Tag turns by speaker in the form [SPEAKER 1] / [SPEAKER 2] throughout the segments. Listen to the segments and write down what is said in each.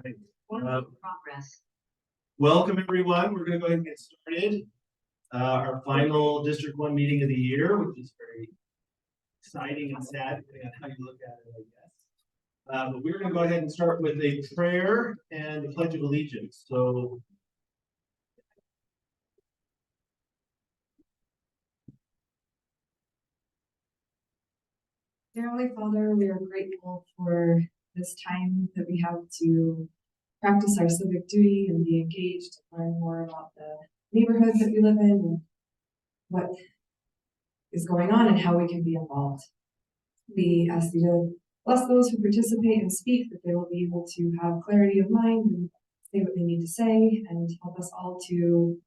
[SPEAKER 1] Right. Progress. Welcome everyone. We're going to go ahead and get started. Our final District 1 meeting of the year, which is very exciting and sad, depending on how you look at it, I guess. But we're going to go ahead and start with a prayer and the Pledge of Allegiance. So,
[SPEAKER 2] Dear Heavenly Father, we are grateful for this time that we have to practice our civic duty and be engaged, learn more about the neighborhoods that we live in and what is going on and how we can be involved. We ask you to bless those who participate and speak, that they will be able to have clarity of mind and say what they need to say, and help us all to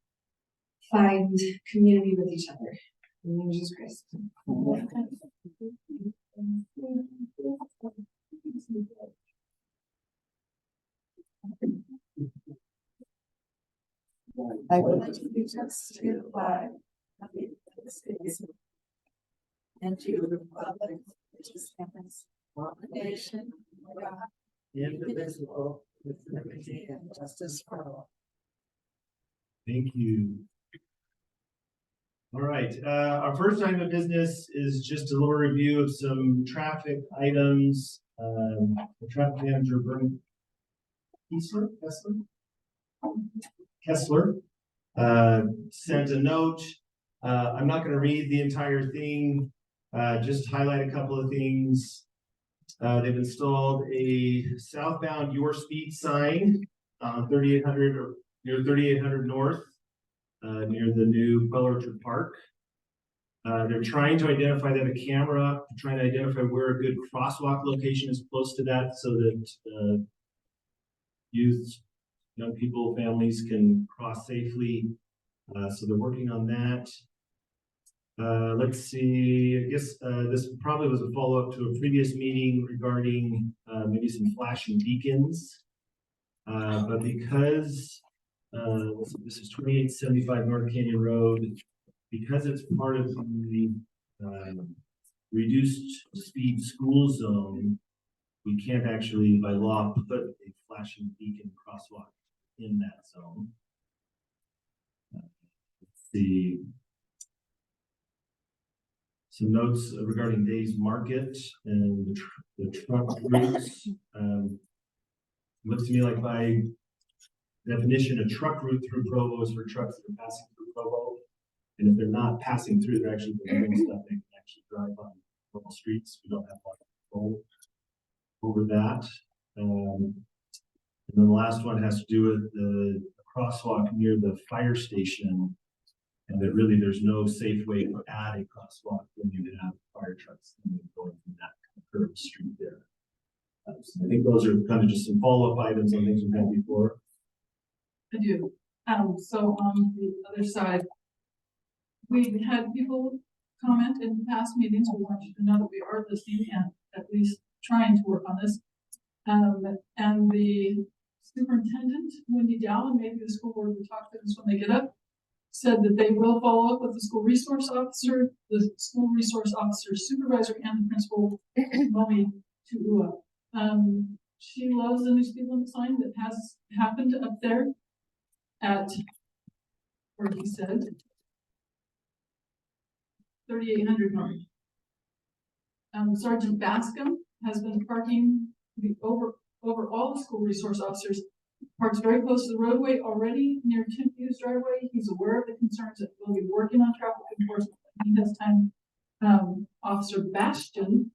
[SPEAKER 2] find community with each other. In the name of Jesus Christ.
[SPEAKER 3] I pledge allegiance to the flag of the United States and to the republic which stands one nation, God, indivisible, with liberty and justice for all.
[SPEAKER 1] thank you. All right. Our first item of business is just a little review of some traffic items. The traffic manager, Breen, Kessler, sent a note. I'm not going to read the entire thing, just highlight a couple of things. They've installed a southbound Your Speed sign on 3800 or near 3800 North, near the new Quail Orchard Park. They're trying to identify that a camera, trying to identify where a good crosswalk location is close to that so that youth, young people, families can cross safely. So they're working on that. Let's see, I guess this probably was a follow-up to a previous meeting regarding maybe some flashing beacons. But because this is 2875 North Canyon Road, because it's part of the reduced speed school zone, we can't actually, by law, put a flashing beacon crosswalk in that zone. Let's see. Some notes regarding Days Market and the truck routes. Looks to me like by definition, a truck route through Provo is for trucks that are passing through Provo. And if they're not passing through, they're actually doing stuff they can actually drive on local streets. We don't have a lot of control over that. And then the last one has to do with the crosswalk near the fire station. And that really there's no safe way to add a crosswalk when you have fire trucks going from that curved street there. So I think those are kind of just some follow-up items on things we've had before.
[SPEAKER 4] I do. So on the other side, we've had people comment in past meetings. We want you to know that we are listening and at least trying to work on this. And the superintendent, Wendy Dow, and maybe the school board will talk to us when they get up, said that they will follow up with the school resource officer, the school resource officer supervisor, and the principal, Melanie Hall. She loves the new speed limit sign that has happened up there at, where he said, 3800 North. Sergeant Bascom has been parking over all the school resource officers. Parks very close to the roadway already near Timpview's driveway. He's aware of the concerns that we'll be working on traffic enforcement. He has time. Officer Bastion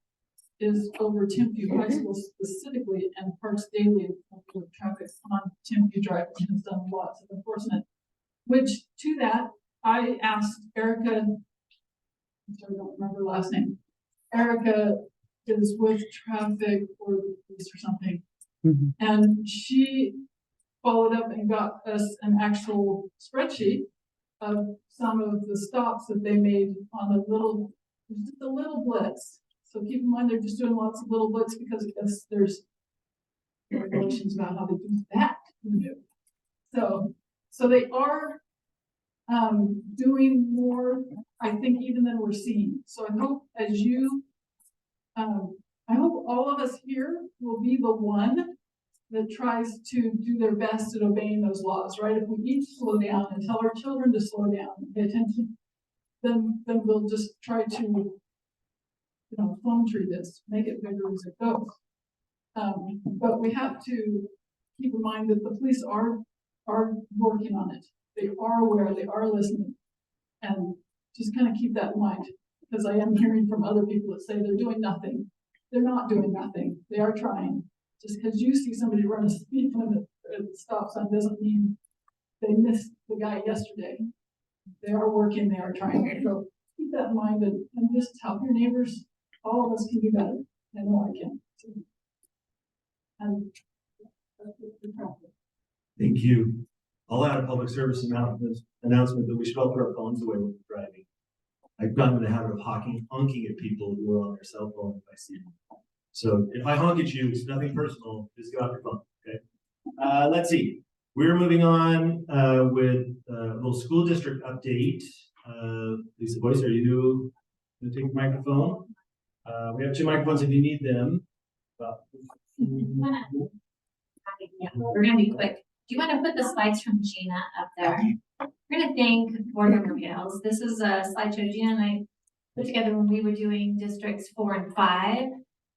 [SPEAKER 4] is over Timpview High School specifically and parks daily with traffic on Timpview Drive and has done lots of enforcement. Which to that, I asked Erica, I'm sorry, I don't remember her last name. Erica is with traffic or the police or something. Mm-hmm. And she followed up and got us an actual spreadsheet of some of the stops that they made on a little, just a little blitz. So keep in mind they're just doing lots of little blitz because there's regulations about how they do that. So they are doing more, I think, even than we're seeing. So I hope as you, I hope all of us here will be the one that tries to do their best at obeying those laws, right? If we each slow down and tell our children to slow down and pay attention, then we'll just try to, phone tree this, make it bigger as it goes. But we have to keep in mind that the police are working on it. They are aware, they are listening, and just kind of keep that in mind, because I am hearing from other people that say they're doing nothing. They're not doing nothing. They are trying. Just because you see somebody run a speed limit at the stop sign doesn't mean they missed the guy yesterday. They are working, they are trying. So keep that in mind and just help your neighbors. All of us can do better. I know I can. And that's what we're trying to do.
[SPEAKER 1] Thank you. I'll add a public service announcement that we should all put our phones away when we're driving. I've gotten in the habit of honking at people who are on their cell phone if I see them. So if I honk at you, it's nothing personal. Just get off your phone, okay? Let's see. We're moving on with a little school district update. Lisa Boyce, are you going to take the microphone? We have 2 microphones if you need them.
[SPEAKER 5] Yeah, we're gonna be quick. Do you want to put the slides from Gina up there? We're gonna thank Board Member Gales. This is a slideshow Gina and I put together when we were doing districts 4 and 5.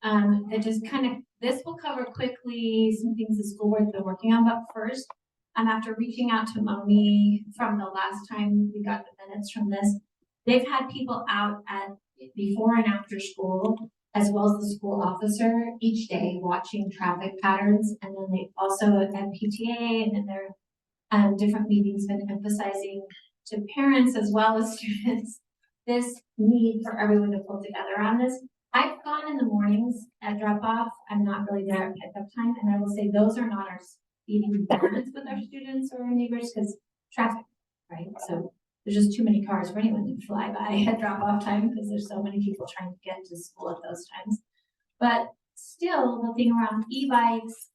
[SPEAKER 5] That just kind of, this will cover quickly some things the school board's been working on, but first, after reaching out to Moni from the last time we got the minutes from this, they've had people out at before and after school, as well as the school officer each day watching traffic patterns. And then they also at PTA and in their different meetings been emphasizing to parents as well as students this need for everyone to pull together on this. I've gone in the mornings at drop off. I'm not really there at pickup time. And I will say those are not our speeding moments with our students or our neighbors because traffic, right? So there's just too many cars for anyone to fly by at drop off time because there's so many people trying to get to school at those times. But still the thing around e-bikes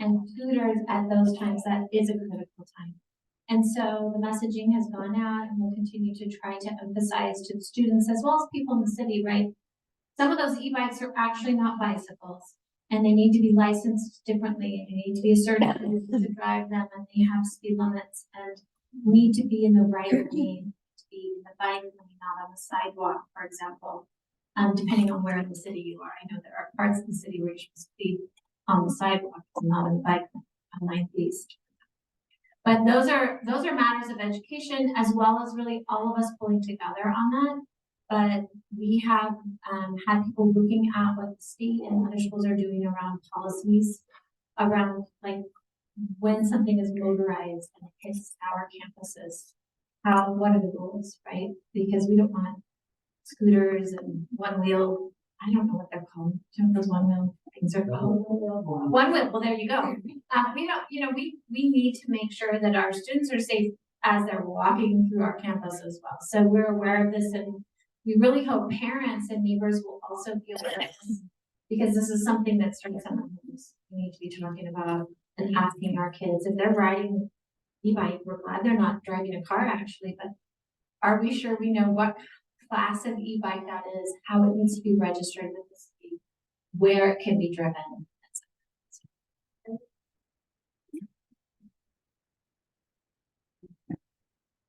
[SPEAKER 5] and scooters at those times, that is a critical time. And so the messaging has gone out and we'll continue to try to emphasize to the students as well as people in the city, right? Some of those e-bikes are actually not bicycles and they need to be licensed differently and you need to be a certified to drive them and they have speed limits and need to be in the right lane to be in the bike lane, not on the sidewalk, for example, depending on where in the city you are. I know there are parts of the city where you're supposed to be on the sidewalk and not on the bike lane on 9th East. But those are matters of education as well as really all of us pulling together on that. But we have had people looking at what the state and other schools are doing around policies around like when something is motorized and it hits our campuses, what are the rules, right? Because we don't want scooters and one wheel, I don't know what they're called. Do you know what those one wheel things are called? One wheel, well there you go. We don't, we need to make sure that our students are safe as they're walking through our campus as well. So we're aware of this and we really hope parents and neighbors will also be aware of this because this is something that starts on our homes. We need to be talking about and asking our kids if they're riding e-bike, we're glad they're not driving a car actually, but are we sure we know what class of e-bike that is, how it needs to be registered with the city, where it can be driven, etc.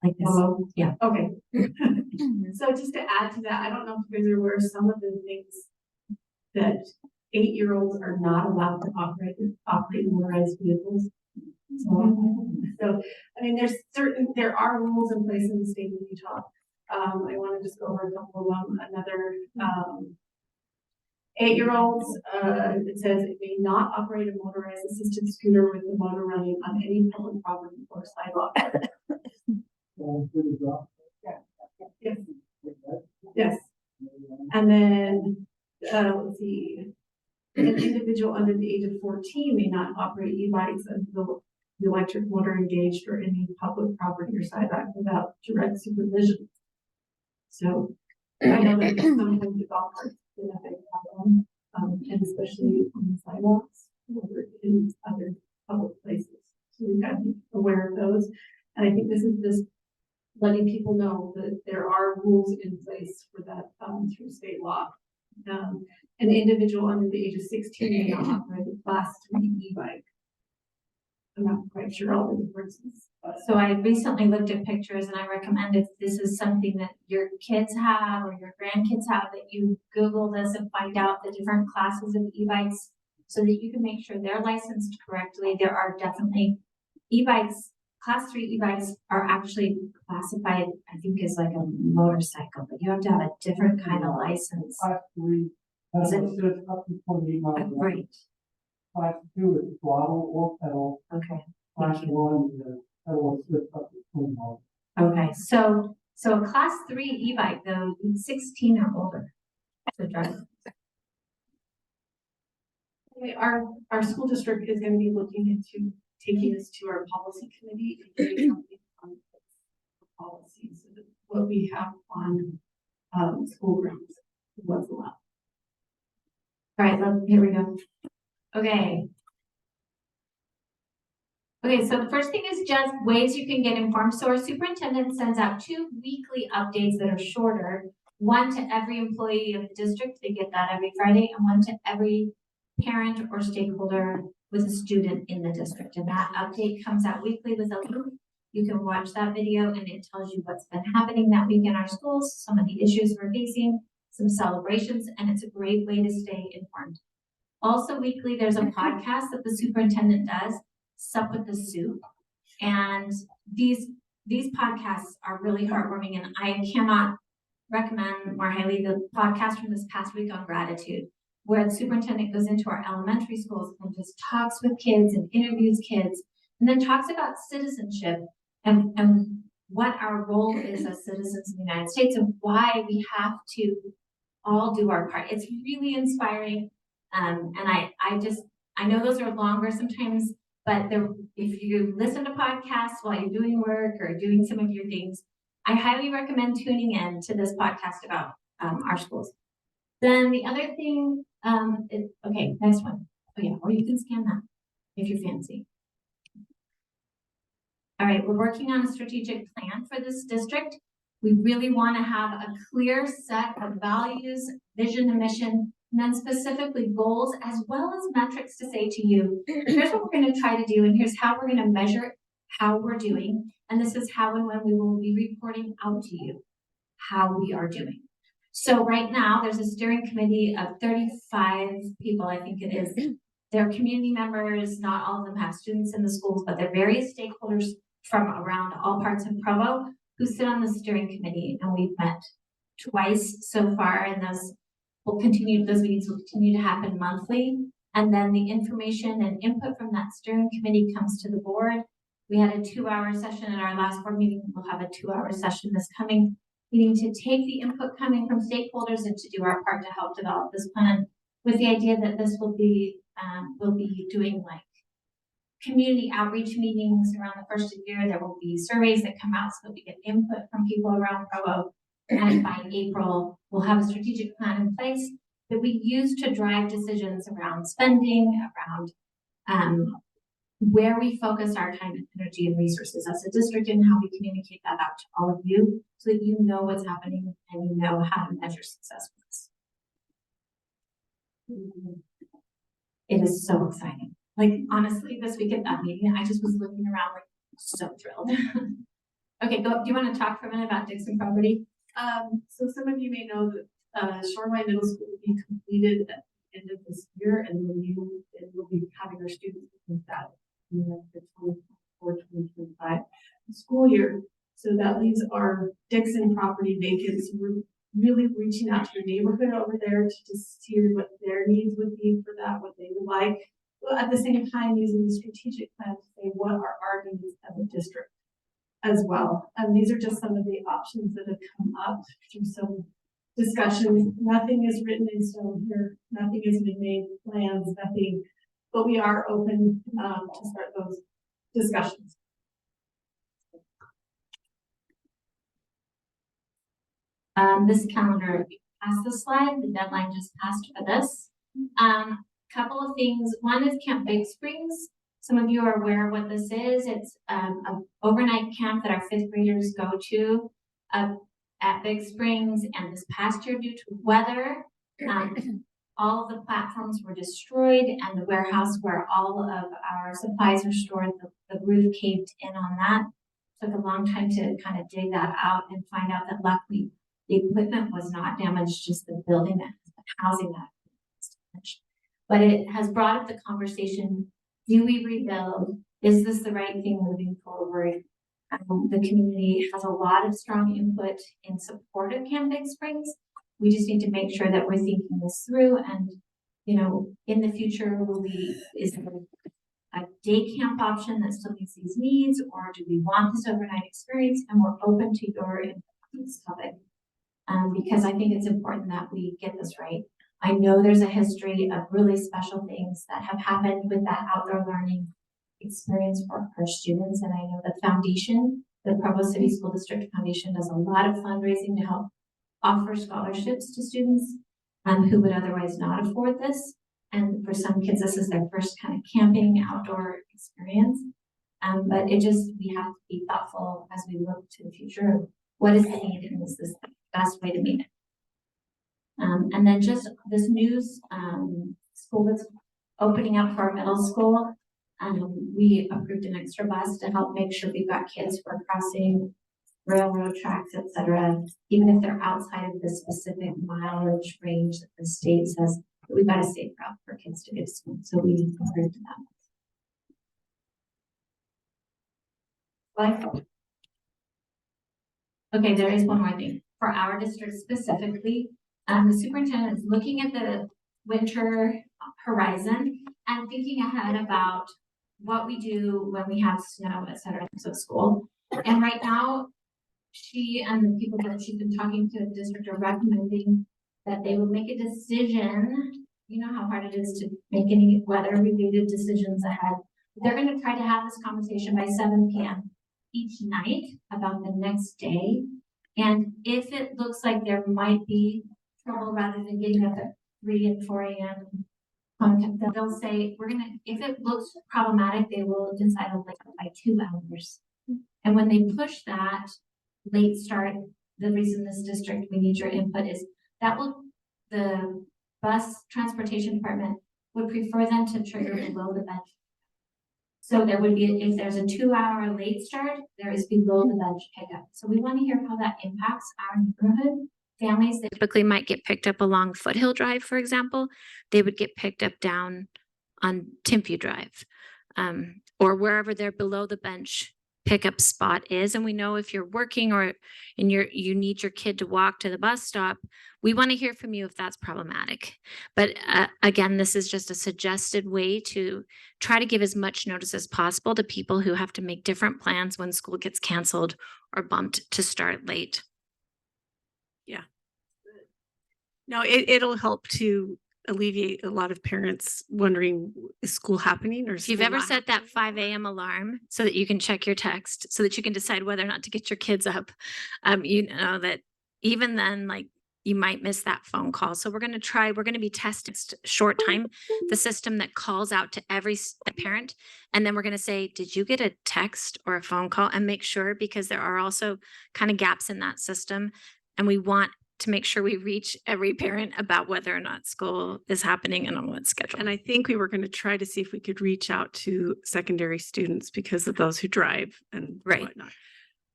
[SPEAKER 5] Like this. Yeah.
[SPEAKER 2] Okay. So just to add to that, I don't know if you guys are aware of some of the things that 8-year-olds are not allowed to operate motorized vehicles. So, I mean, there are rules in place in the state of Utah. I want to just go over a couple of them. Another 8-year-olds, it says it may not operate a motorized assisted scooter with the motor running on any public property or sidewalk. Yes. Yes. And then, let's see. An individual under the age of 14 may not operate e-bikes until the electric motor engaged or any public property or sidewalk without direct supervision. So I know that sometimes the golf carts is a big problem, and especially on the sidewalks or in other public places. So we've got to be aware of those. And I think this is just letting people know that there are rules in place for that through state law. An individual under the age of 16 may not operate a class 3 e-bike.
[SPEAKER 3] I'm not quite sure all the differences, but.
[SPEAKER 5] So I recently looked at pictures and I recommend if this is something that your kids have or your grandkids have, that you Google this and find out the different classes of e-bikes so that you can make sure they're licensed correctly. There are definitely e-bikes, class 3 e-bikes are actually classified, I think, as like a motorcycle, but you have to have a different kind of license.
[SPEAKER 6] Class 3,
[SPEAKER 5] Is it-
[SPEAKER 6] says up to 28 miles an hour.
[SPEAKER 5] Right,
[SPEAKER 6] Class 2 is throttle or pedal.
[SPEAKER 5] okay.
[SPEAKER 6] Class 1 is pedal assist up to 20 miles.
[SPEAKER 5] Okay, so a class 3 e-bike though, 16 or older to drive.
[SPEAKER 3] Anyway, our school district is gonna be looking into taking this to our policy committee and doing something on policies, what we have on, school grounds, what's allowed.
[SPEAKER 5] All right, here we go. Okay. Okay, so the first thing is just ways you can get informed. So our superintendent sends out 2 weekly updates that are shorter, one to every employee of the district, they get that every Friday, and one to every parent or stakeholder with a student in the district. And that update comes out weekly with a link. You can watch that video and it tells you what's been happening that week in our schools, some of the issues we're facing, some celebrations, and it's a great way to stay informed. Also weekly, there's a podcast that the superintendent does, Sup with the Soup. And these podcasts are really heartwarming, and I cannot recommend more highly the podcast from this past week on gratitude, where the superintendent goes into our elementary schools and just talks with kids and interviews kids, and then talks about citizenship and what our role is as citizens in the United States and why we have to all do our part. It's really inspiring. And I know those are longer sometimes, but if you listen to podcasts while you're doing work or doing some of your things, I highly recommend tuning in to this podcast about our schools. Then the other thing, okay, next one. Oh yeah, or you can scan that if you're fancy. All right, we're working on a strategic plan for this district. We really want to have a clear set of values, vision, and mission, and then specifically goals, as well as metrics to say to you, here's what we're going to try to do, and here's how we're going to measure how we're doing, and this is how and when we will be reporting out to you how we are doing. So right now, there's a steering committee of 35 people, I think it is. They're community members, not all of them have students in the schools, but they're various stakeholders from around all parts of Provo who sit on the steering committee, and we've met twice so far, and those meetings will continue to happen monthly. And then the information and input from that steering committee comes to the board. We had a 2-hour session in our last board meeting. We'll have a 2-hour session this coming meeting to take the input coming from stakeholders and to do our part to help develop this plan, with the idea that this will be, we'll be doing like community outreach meetings around the first of the year. There will be surveys that come out so that we get input from people around Provo. And by April, we'll have a strategic plan in place that we use to drive decisions around spending, around where we focus our time and energy and resources as a district, and how we communicate that out to all of you so that you know what's happening and you know how to measure success with this. It is so exciting. Like, honestly, this week at that meeting, I just was looking around like so thrilled. Okay, do you want to talk for a minute about Dixon property?
[SPEAKER 3] So some of you may know that Shoreline Middle School will be completed at the end of this year, and we'll be having our students complete that in the 2024-2025 school year. So that leaves our Dixon property vacant. So we're really reaching out to the neighborhood over there to just see what their needs would be for that, what they would like. Well, at the same time, using the strategic plan to say what are our needs as a district as well. And these are just some of the options that have come up through some discussions. Nothing is written in stone here. Nothing has been made, plans, nothing, but we are open to start those discussions.
[SPEAKER 5] This calendar, past the slide, the deadline just passed for this. Couple of things. One is Camp Big Springs. Some of you are aware of what this is. It's an overnight camp that our 5th graders go to at Big Springs. And this past year, due to weather, all of the platforms were destroyed and the warehouse where all of our supplies are stored, the roof caved in on that. Took a long time to kind of dig that out and find out that luckily the equipment was not damaged, just the building that has been housing that was damaged. But it has brought up the conversation, do we rebuild? Is this the right thing moving forward? The community has a lot of strong input in support of Camp Big Springs. We just need to make sure that we're thinking this through and, you know, in the future, is there a day camp option that still meets these needs, or do we want this overnight experience? And we're open to your input on this topic. Because I think it's important that we get this right. I know there's a history of really special things that have happened with that outdoor learning experience for our students. And I know the foundation, the Provo City School District Foundation, does a lot of fundraising to help offer scholarships to students who would otherwise not afford this. And for some kids, this is their first kind of camping outdoor experience. But we have to be thoughtful as we look to the future of what is the need and is this the best way to meet it. And then just this news school that's opening up for our middle school. We approved an extra bus to help make sure we've got kids who are crossing railroad tracks, etc. Even if they're outside of the specific mileage range that the state says, we've got a safe route for kids to get to school. So we approved that. Okay, there is one more thing. For our district specifically, the superintendent is looking at the winter horizon and thinking ahead about what we do when we have snow, etc. at school. And right now, she and the people that she's been talking to in the district are recommending that they would make a decision. You know how hard it is to make any weather-related decisions ahead. They're going to try to have this conversation by 7 p.m. each night about the next day. And if it looks like there might be trouble rather than getting up at 3 and 4 a.m., they'll say, if it looks problematic, they will decide to wake up by 2 hours. And when they push that late start, the reason this district, we need your input is that the bus transportation department would prefer them to trigger below the bench. So there would be, if there's a 2-hour late start, there is below the bench pickup. So we want to hear how that impacts our neighborhood. Families that typically might get picked up along Foothill Drive, for example, they would get picked up down on Timpview Drive, or wherever their below the bench pickup spot is. And we know if you're working and you need your kid to walk to the bus stop, we want to hear from you if that's problematic. But again, this is just a suggested way to try to give as much notice as possible to people who have to make different plans when school gets canceled or bumped to start late.
[SPEAKER 7] Yeah. No, it'll help to alleviate a lot of parents wondering, is school happening or
[SPEAKER 5] If you've ever set that 5 a.m. alarm so that you can check your text, so that you can decide whether or not to get your kids up, you know that even then, like, you might miss that phone call. So we're going to be testing short time, the system that calls out to every parent. And then we're going to say, did you get a text or a phone call? And make sure, because there are also kind of gaps in that system. And we want to make sure we reach every parent about whether or not school is happening and on what schedule.
[SPEAKER 7] And I think we were going to try to see if we could reach out to secondary students because of those who drive and whatnot.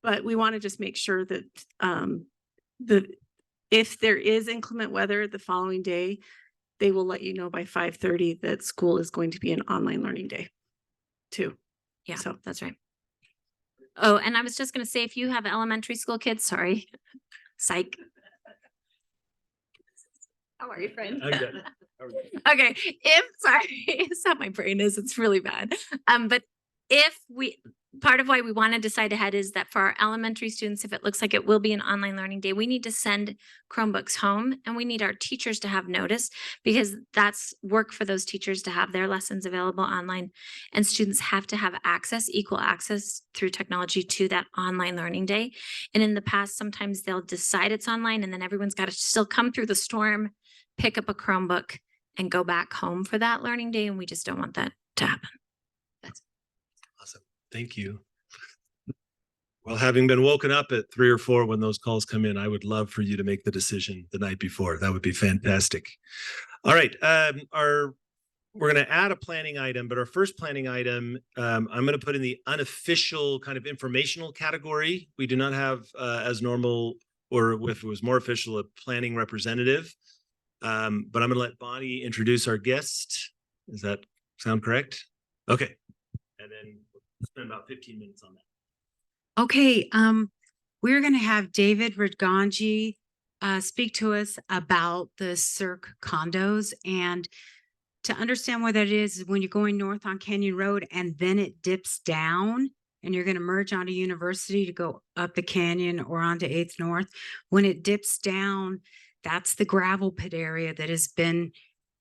[SPEAKER 7] But we want to just make sure that if there is inclement weather the following day, they will let you know by 5:30 that school is going to be an online learning day too.
[SPEAKER 5] Yeah,
[SPEAKER 7] so
[SPEAKER 5] that's right. Oh, and I was just going to say, if you have elementary school kids, sorry, psych. How are you, friend?
[SPEAKER 8] I'm good.
[SPEAKER 5] Okay, sorry, it's how my brain is. It's really bad. But part of why we want to decide ahead is that for our elementary students, if it looks like it will be an online learning day, we need to send Chromebooks home, and we need our teachers to have notice, because that's work for those teachers to have their lessons available online, and students have to have equal access through technology to that online learning day. And in the past, sometimes they'll decide it's online, and then everyone's got to still come through the storm, pick up a Chromebook, and go back home for that learning day. And we just don't want that to happen.
[SPEAKER 8] Awesome. Thank you. Well, having been woken up at 3 or 4 when those calls come in, I would love for you to make the decision the night before. That would be fantastic. All right. We're going to add a planning item, but our first planning item, I'm going to put in the unofficial kind of informational category. We do not have, as normal, or if it was more official, a planning representative. But I'm going to let Bonnie introduce our guest. Does that sound correct? Okay. And then we'll spend about 15 minutes on that.
[SPEAKER 9] Okay, we're going to have David Bragonje speak to us about the Cirque Condos, and to understand what that is when you're going north on Canyon Road and then it dips down and you're going to merge onto University to go up the canyon or onto 8th North. When it dips down, that's the gravel pit area that has been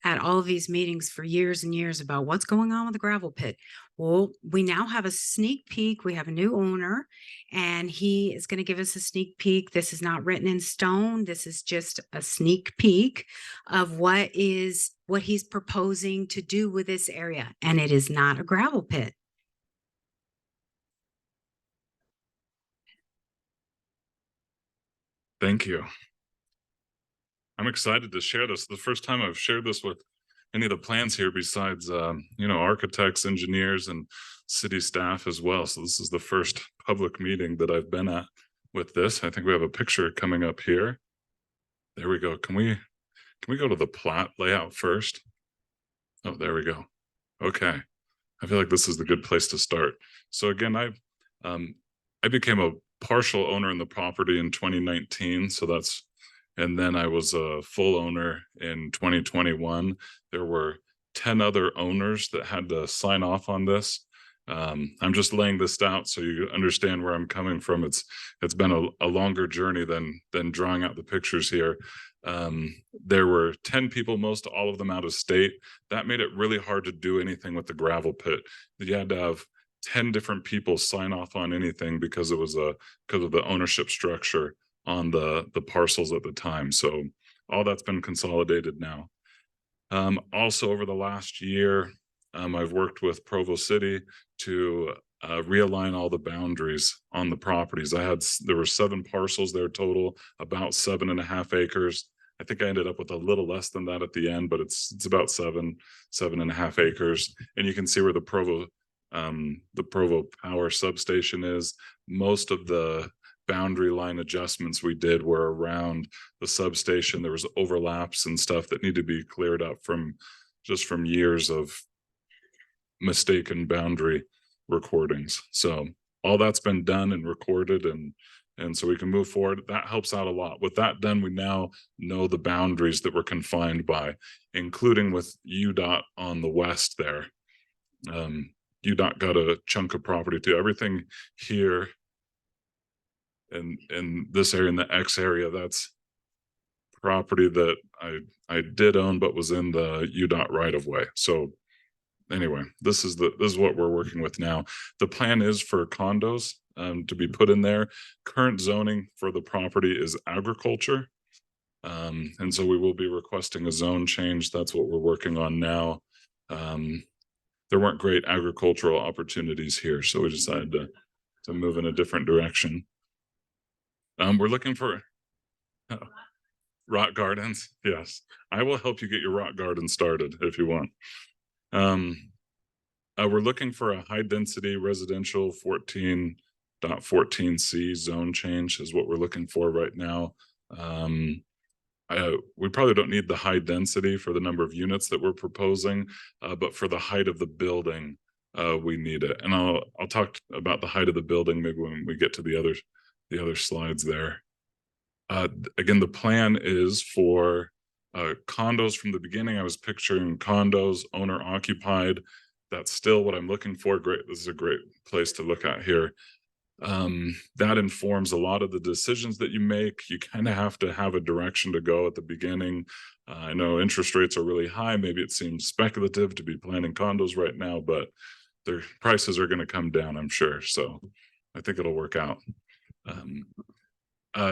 [SPEAKER 9] at all of these meetings for years and years about what's going on with the gravel pit. Well, we now have a sneak peek. We have a new owner, and he is going to give us a sneak peek. This is not written in stone. This is just a sneak peek of what he's proposing to do with this area. And it is not a gravel pit.
[SPEAKER 10] Thank you. I'm excited to share this. The first time I've shared this with any of the plans here besides, architects, engineers, and city staff as well. So this is the first public meeting that I've been at with this. I think we have a picture coming up here. There we go. Can we go to the plot layout first? Oh, there we go. Okay. I feel like this is the good place to start. So again, I became a partial owner in the property in 2019. And then I was a full owner in 2021. There were 10 other owners that had to sign off on this. I'm just laying this out so you understand where I'm coming from. It's been a longer journey than drawing out the pictures here. There were 10 people, most all of them out of state. That made it really hard to do anything with the gravel pit. You had to have 10 different people sign off on anything because of the ownership structure on the parcels at the time. So all that's been consolidated now. Also over the last year, I've worked with Provo City to realign all the boundaries on the properties. There were 7 parcels there total, about 7.5 acres. I think I ended up with a little less than that at the end, but it's about 7.5 acres. And you can see where the Provo power substation is. Most of the boundary line adjustments we did were around the substation. There was overlaps and stuff that need to be cleared up from years of mistaken boundary recordings. So all that's been done and recorded, and so we can move forward. That helps out a lot. With that done, we now know the boundaries that we're confined by, including with UDOT on the west there. UDOT got a chunk of property too. Everything here in this area, in the X area, that's property that I did own but was in the UDOT right of way. So anyway, this is what we're working with now. The plan is for condos to be put in there. Current zoning for the property is agriculture. And so we will be requesting a zone change. That's what we're working on now. There weren't great agricultural opportunities here, so we decided to move in a different direction. We're looking for rock gardens. Yes, I will help you get your rock garden started if you want. We're looking for a high density residential 14.14C zone change is what we're looking for right now. We probably don't need the high density for the number of units that we're proposing, but for the height of the building, we need it. And I'll talk about the height of the building maybe when we get to the other slides there. Again, the plan is for condos from the beginning. I was picturing condos, owner occupied. That's still what I'm looking for. Great. This is a great place to look at here. That informs a lot of the decisions that you make. You kind of have to have a direction to go at the beginning. I know interest rates are really high. Maybe it seems speculative to be planning condos right now, but their prices are going to come down, I'm sure. So I think it'll work out.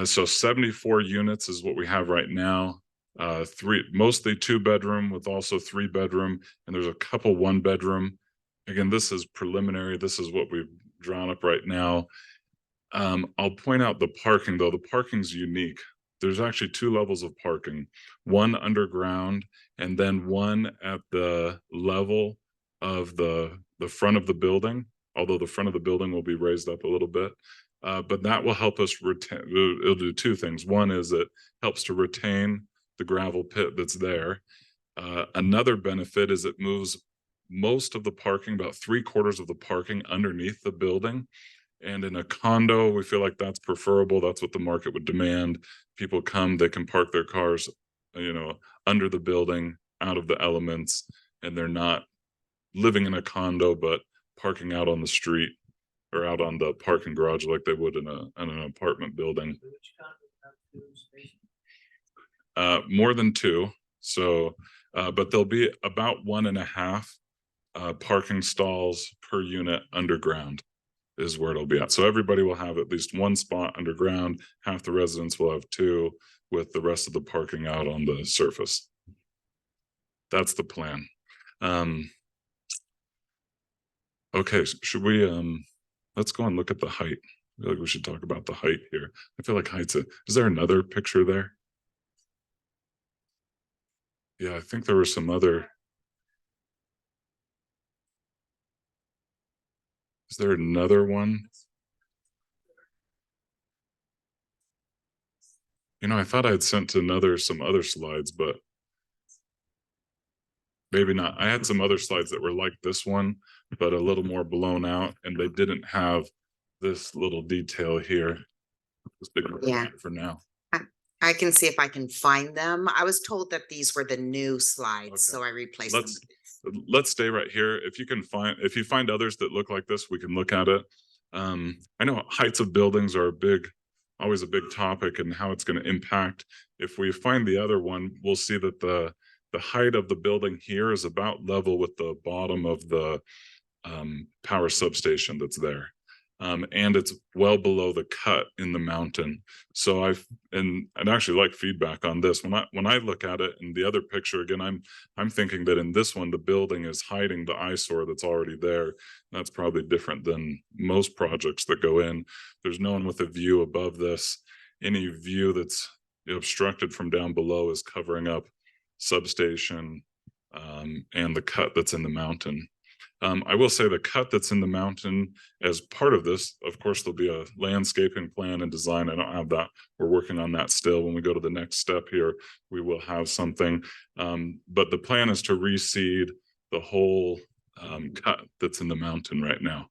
[SPEAKER 10] So 74 units is what we have right now. Mostly 2-bedroom with also 3-bedroom, and there's a couple 1-bedroom. Again, this is preliminary. This is what we've drawn up right now. I'll point out the parking though. The parking's unique. There's actually 2 levels of parking, one underground and then one at the level of the front of the building, although the front of the building will be raised up a little bit. But that will help us retain, it'll do 2 things. One is it helps to retain the gravel pit that's there. Another benefit is it moves most of the parking, about 3/4 of the parking underneath the building. And in a condo, we feel like that's preferable. That's what the market would demand. People come, they can park their cars, under the building, out of the elements, and they're not living in a condo, but parking out on the street or out on the parking garage like they would in an apartment building. More than 2. So, but there'll be about 1.5 parking stalls per unit underground is where it'll be at. So everybody will have at least 1 spot underground. Half the residents will have 2, with the rest of the parking out on the surface. That's the plan. Okay, should we let's go and look at the height. I feel like we should talk about the height here. I feel like height's is there another picture there? Yeah, I think there were some other. Is there another one? I thought I'd sent to some other slides, but maybe not. I had some other slides that were like this one, but a little more blown out, and they didn't have this little detail here.
[SPEAKER 11] Yeah.
[SPEAKER 10] For now.
[SPEAKER 11] I can see if I can find them. I was told that these were the new slides, so I replaced them.
[SPEAKER 10] Let's stay right here. If you find others that look like this, we can look at it. I know heights of buildings are always a big topic, and how it's going to impact. If we find the other one, we'll see that the height of the building here is about level with the bottom of the power substation that's there. And it's well below the cut in the mountain. So I'd actually like feedback on this. When I look at it in the other picture again, I'm thinking that in this one the building is hiding the eyesore that's already there. That's probably different than most projects that go in. There's no one with a view above this. Any view that's obstructed from down below is covering up substation and the cut that's in the mountain. I will say the cut that's in the mountain, as part of this, of course, there'll be a landscaping plan and design. I don't have that. We're working on that still. When we go to the next step here, we will have something. But the plan is to reseed the whole cut that's in the mountain right now.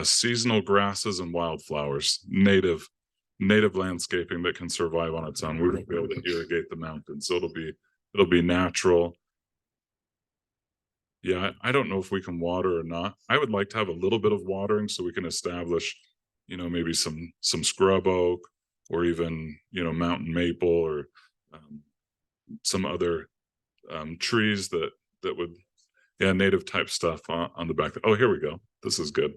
[SPEAKER 10] Seasonal grasses and wildflowers, native landscaping that can survive on its own. We won't be able to irrigate the mountain, so it'll be natural. Yeah, I don't know if we can water or not. I would like to have a little bit of watering so we can establish, maybe some scrub oak, or even mountain maple, or some other trees that would, native type stuff on the back. Oh, here we go. This is good.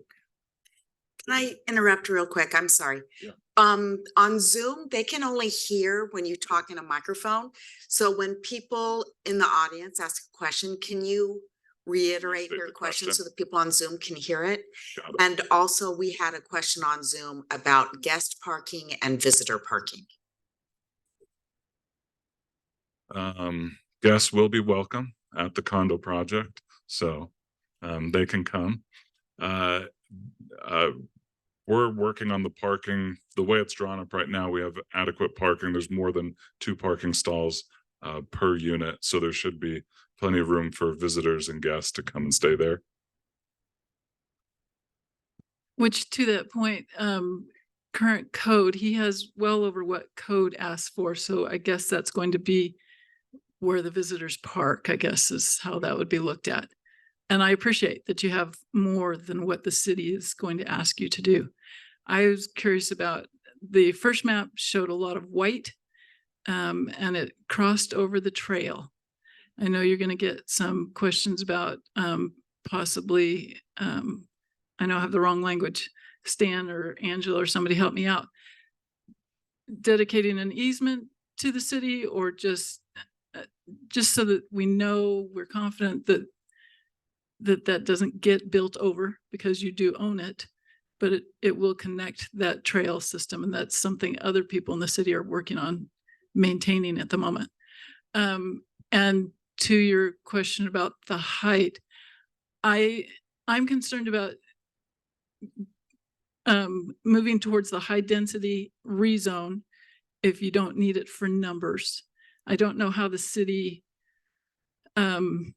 [SPEAKER 11] Can I interrupt real quick? I'm sorry.
[SPEAKER 10] Yeah.
[SPEAKER 11] On Zoom, they can only hear when you talk in a microphone. So when people in the audience ask a question, can you reiterate your question so that people on Zoom can hear it?
[SPEAKER 10] Got it.
[SPEAKER 11] And also, we had a question on Zoom about guest parking and visitor parking.
[SPEAKER 10] Guests will be welcome at the condo project, so they can come. We're working on the parking. The way it's drawn up right now, we have adequate parking. There's more than 2 parking stalls per unit, so there should be plenty of room for visitors and guests to come and stay there.
[SPEAKER 4] Which, to that point, current code, he has well over what code asks for. So I guess that's going to be where the visitors park, I guess, is how that would be looked at. And I appreciate that you have more than what the city is going to ask you to do. I was curious about the first map showed a lot of white, and it crossed over the trail. I know you're going to get some questions about possibly, I know I have the wrong language, Stan or Angela or somebody help me out, dedicating an easement to the city, or just so that we know, we're confident that that doesn't get built over because you do own it, but it will connect that trail system. And that's something other people in the city are working on maintaining at the moment. And to your question about the height, I'm concerned about moving towards the high density rezone if you don't need it for numbers. I don't know how the city counts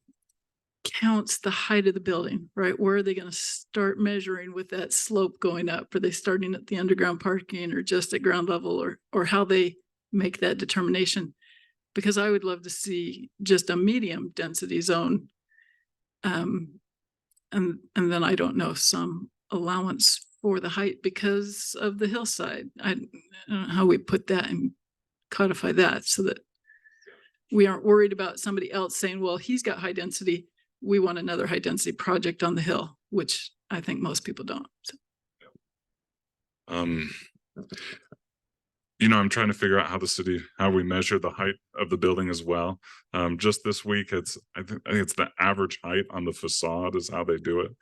[SPEAKER 4] the height of the building, right? Where are they going to start measuring with that slope going up? Are they starting at the underground parking or just at ground level, or how they make that determination? Because I would love to see just a medium density zone. And then I don't know, some allowance for the height because of the hillside. I don't know how we put that and codify that so that we aren't worried about somebody else saying, well, he's got high density, we want another high density project on the hill, which I think most people don't. So.
[SPEAKER 10] You know, I'm trying to figure out how we measure the height of the building as well. Just this week, I think it's the average height on the facade is how they do it.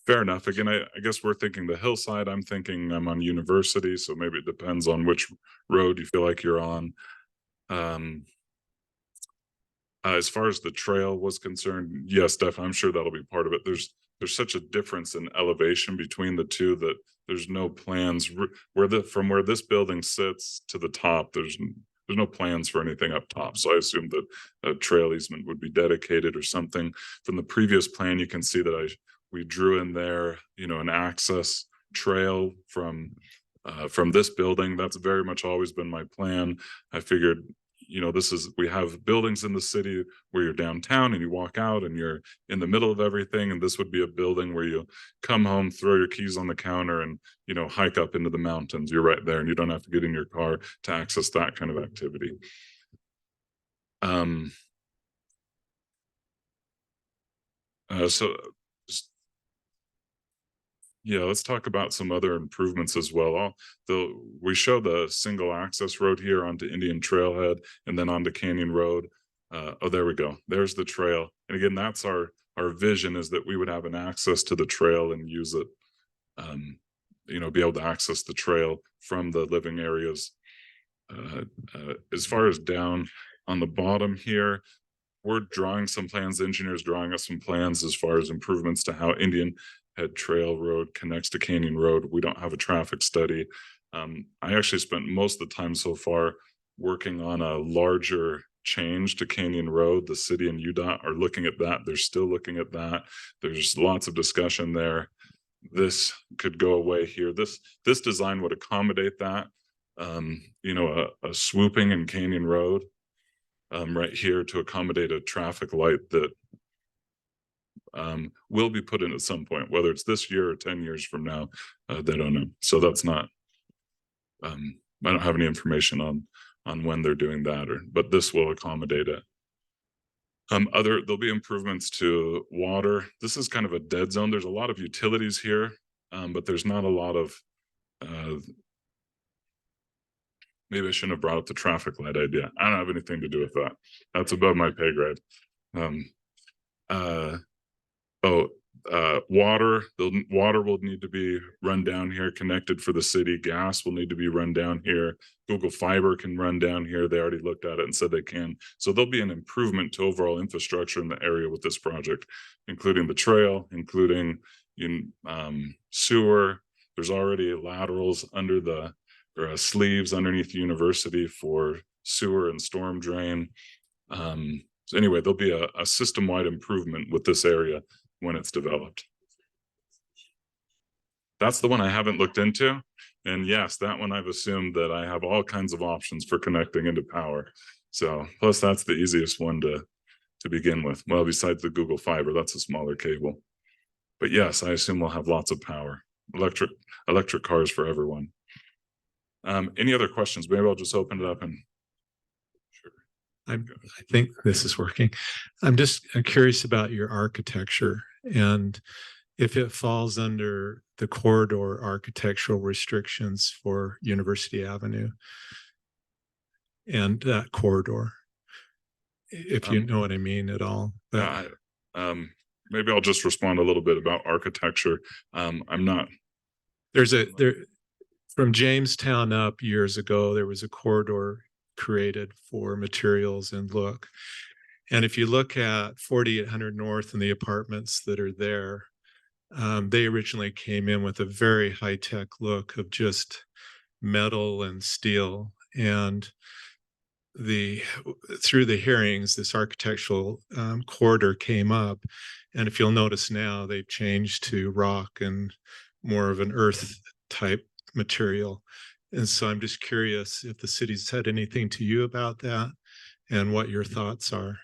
[SPEAKER 10] Fair enough. Again, I guess we're thinking the hillside. I'm thinking I'm on University, so maybe it depends on which road you feel like you're on. As far as the trail was concerned, yes, definitely, I'm sure that'll be part of it. There's such a difference in elevation between the two that there's no plans from where this building sits to the top. There's no plans for anything up top. So I assume that a trail easement would be dedicated or something. From the previous plan, you can see that we drew in there, you know, an access trail from this building. That's very much always been my plan. I figured, you know, we have buildings in the city where you're downtown and you walk out and you're in the middle of everything. And this would be a building where you come home, throw your keys on the counter and, you know, hike up into the mountains. You're right there and you don't have to get in your car to access that kind of activity. Yeah, let's talk about some other improvements as well. We show the single access road here onto Indian Trailhead and then onto Canyon Road. Oh, there we go. There's the trail. And again, that's our vision, is that we would have an access to the trail and use it, you know, be able to access the trail from the living areas. As far as down on the bottom here, we're drawing some plans, the engineer's drawing us some plans as far as improvements to how Indian Head Trail Road connects to Canyon Road. We don't have a traffic study. I actually spent most of the time so far working on a larger change to Canyon Road. The city and UDOT are looking at that. They're still looking at that. There's lots of discussion there. This could go away here. This design would accommodate that. You know, a swooping in Canyon Road right here to accommodate a traffic light that will be put in at some point, whether it's this year or 10 years from now, they don't know. So that's not, I don't have any information on when they're doing that, but this will accommodate it. There'll be improvements to water. This is kind of a dead zone. There's a lot of utilities here, but there's not a lot of, maybe I shouldn't have brought up the traffic light idea. I don't have anything to do with that. That's above my pay grade. Water, the water will need to be run down here, connected for the city. Gas will need to be run down here. Google Fiber can run down here. They already looked at it and said they can. So there'll be an improvement to overall infrastructure in the area with this project, including the trail, including sewer. There's already laterals under sleeves underneath the university for sewer and storm drain. So anyway, there'll be a system-wide improvement with this area when it's developed. That's the one I haven't looked into. And yes, that one I've assumed that I have all kinds of options for connecting into power. So plus that's the easiest one to begin with. Well, besides the Google Fiber, that's a smaller cable. But yes, I assume we'll have lots of power. Electric cars for everyone. Any other questions? Maybe I'll just open it up and
[SPEAKER 12] I think this is working. I'm curious about your architecture and if it falls under the corridor architectural restrictions for University Avenue and that corridor, if you know what I mean at all.
[SPEAKER 10] I maybe I'll just respond a little bit about architecture. I'm not.
[SPEAKER 12] From Jamestown up years ago, there was a corridor created for materials and look. And if you look at 4800 North and the apartments that are there, they originally came in with a very high-tech look of just metal and steel. And through the hearings, this architectural corridor came up. And if you'll notice now, they've changed to rock and more of an earth type material. And so I'm just curious if the city's said anything to you about that and what your thoughts are.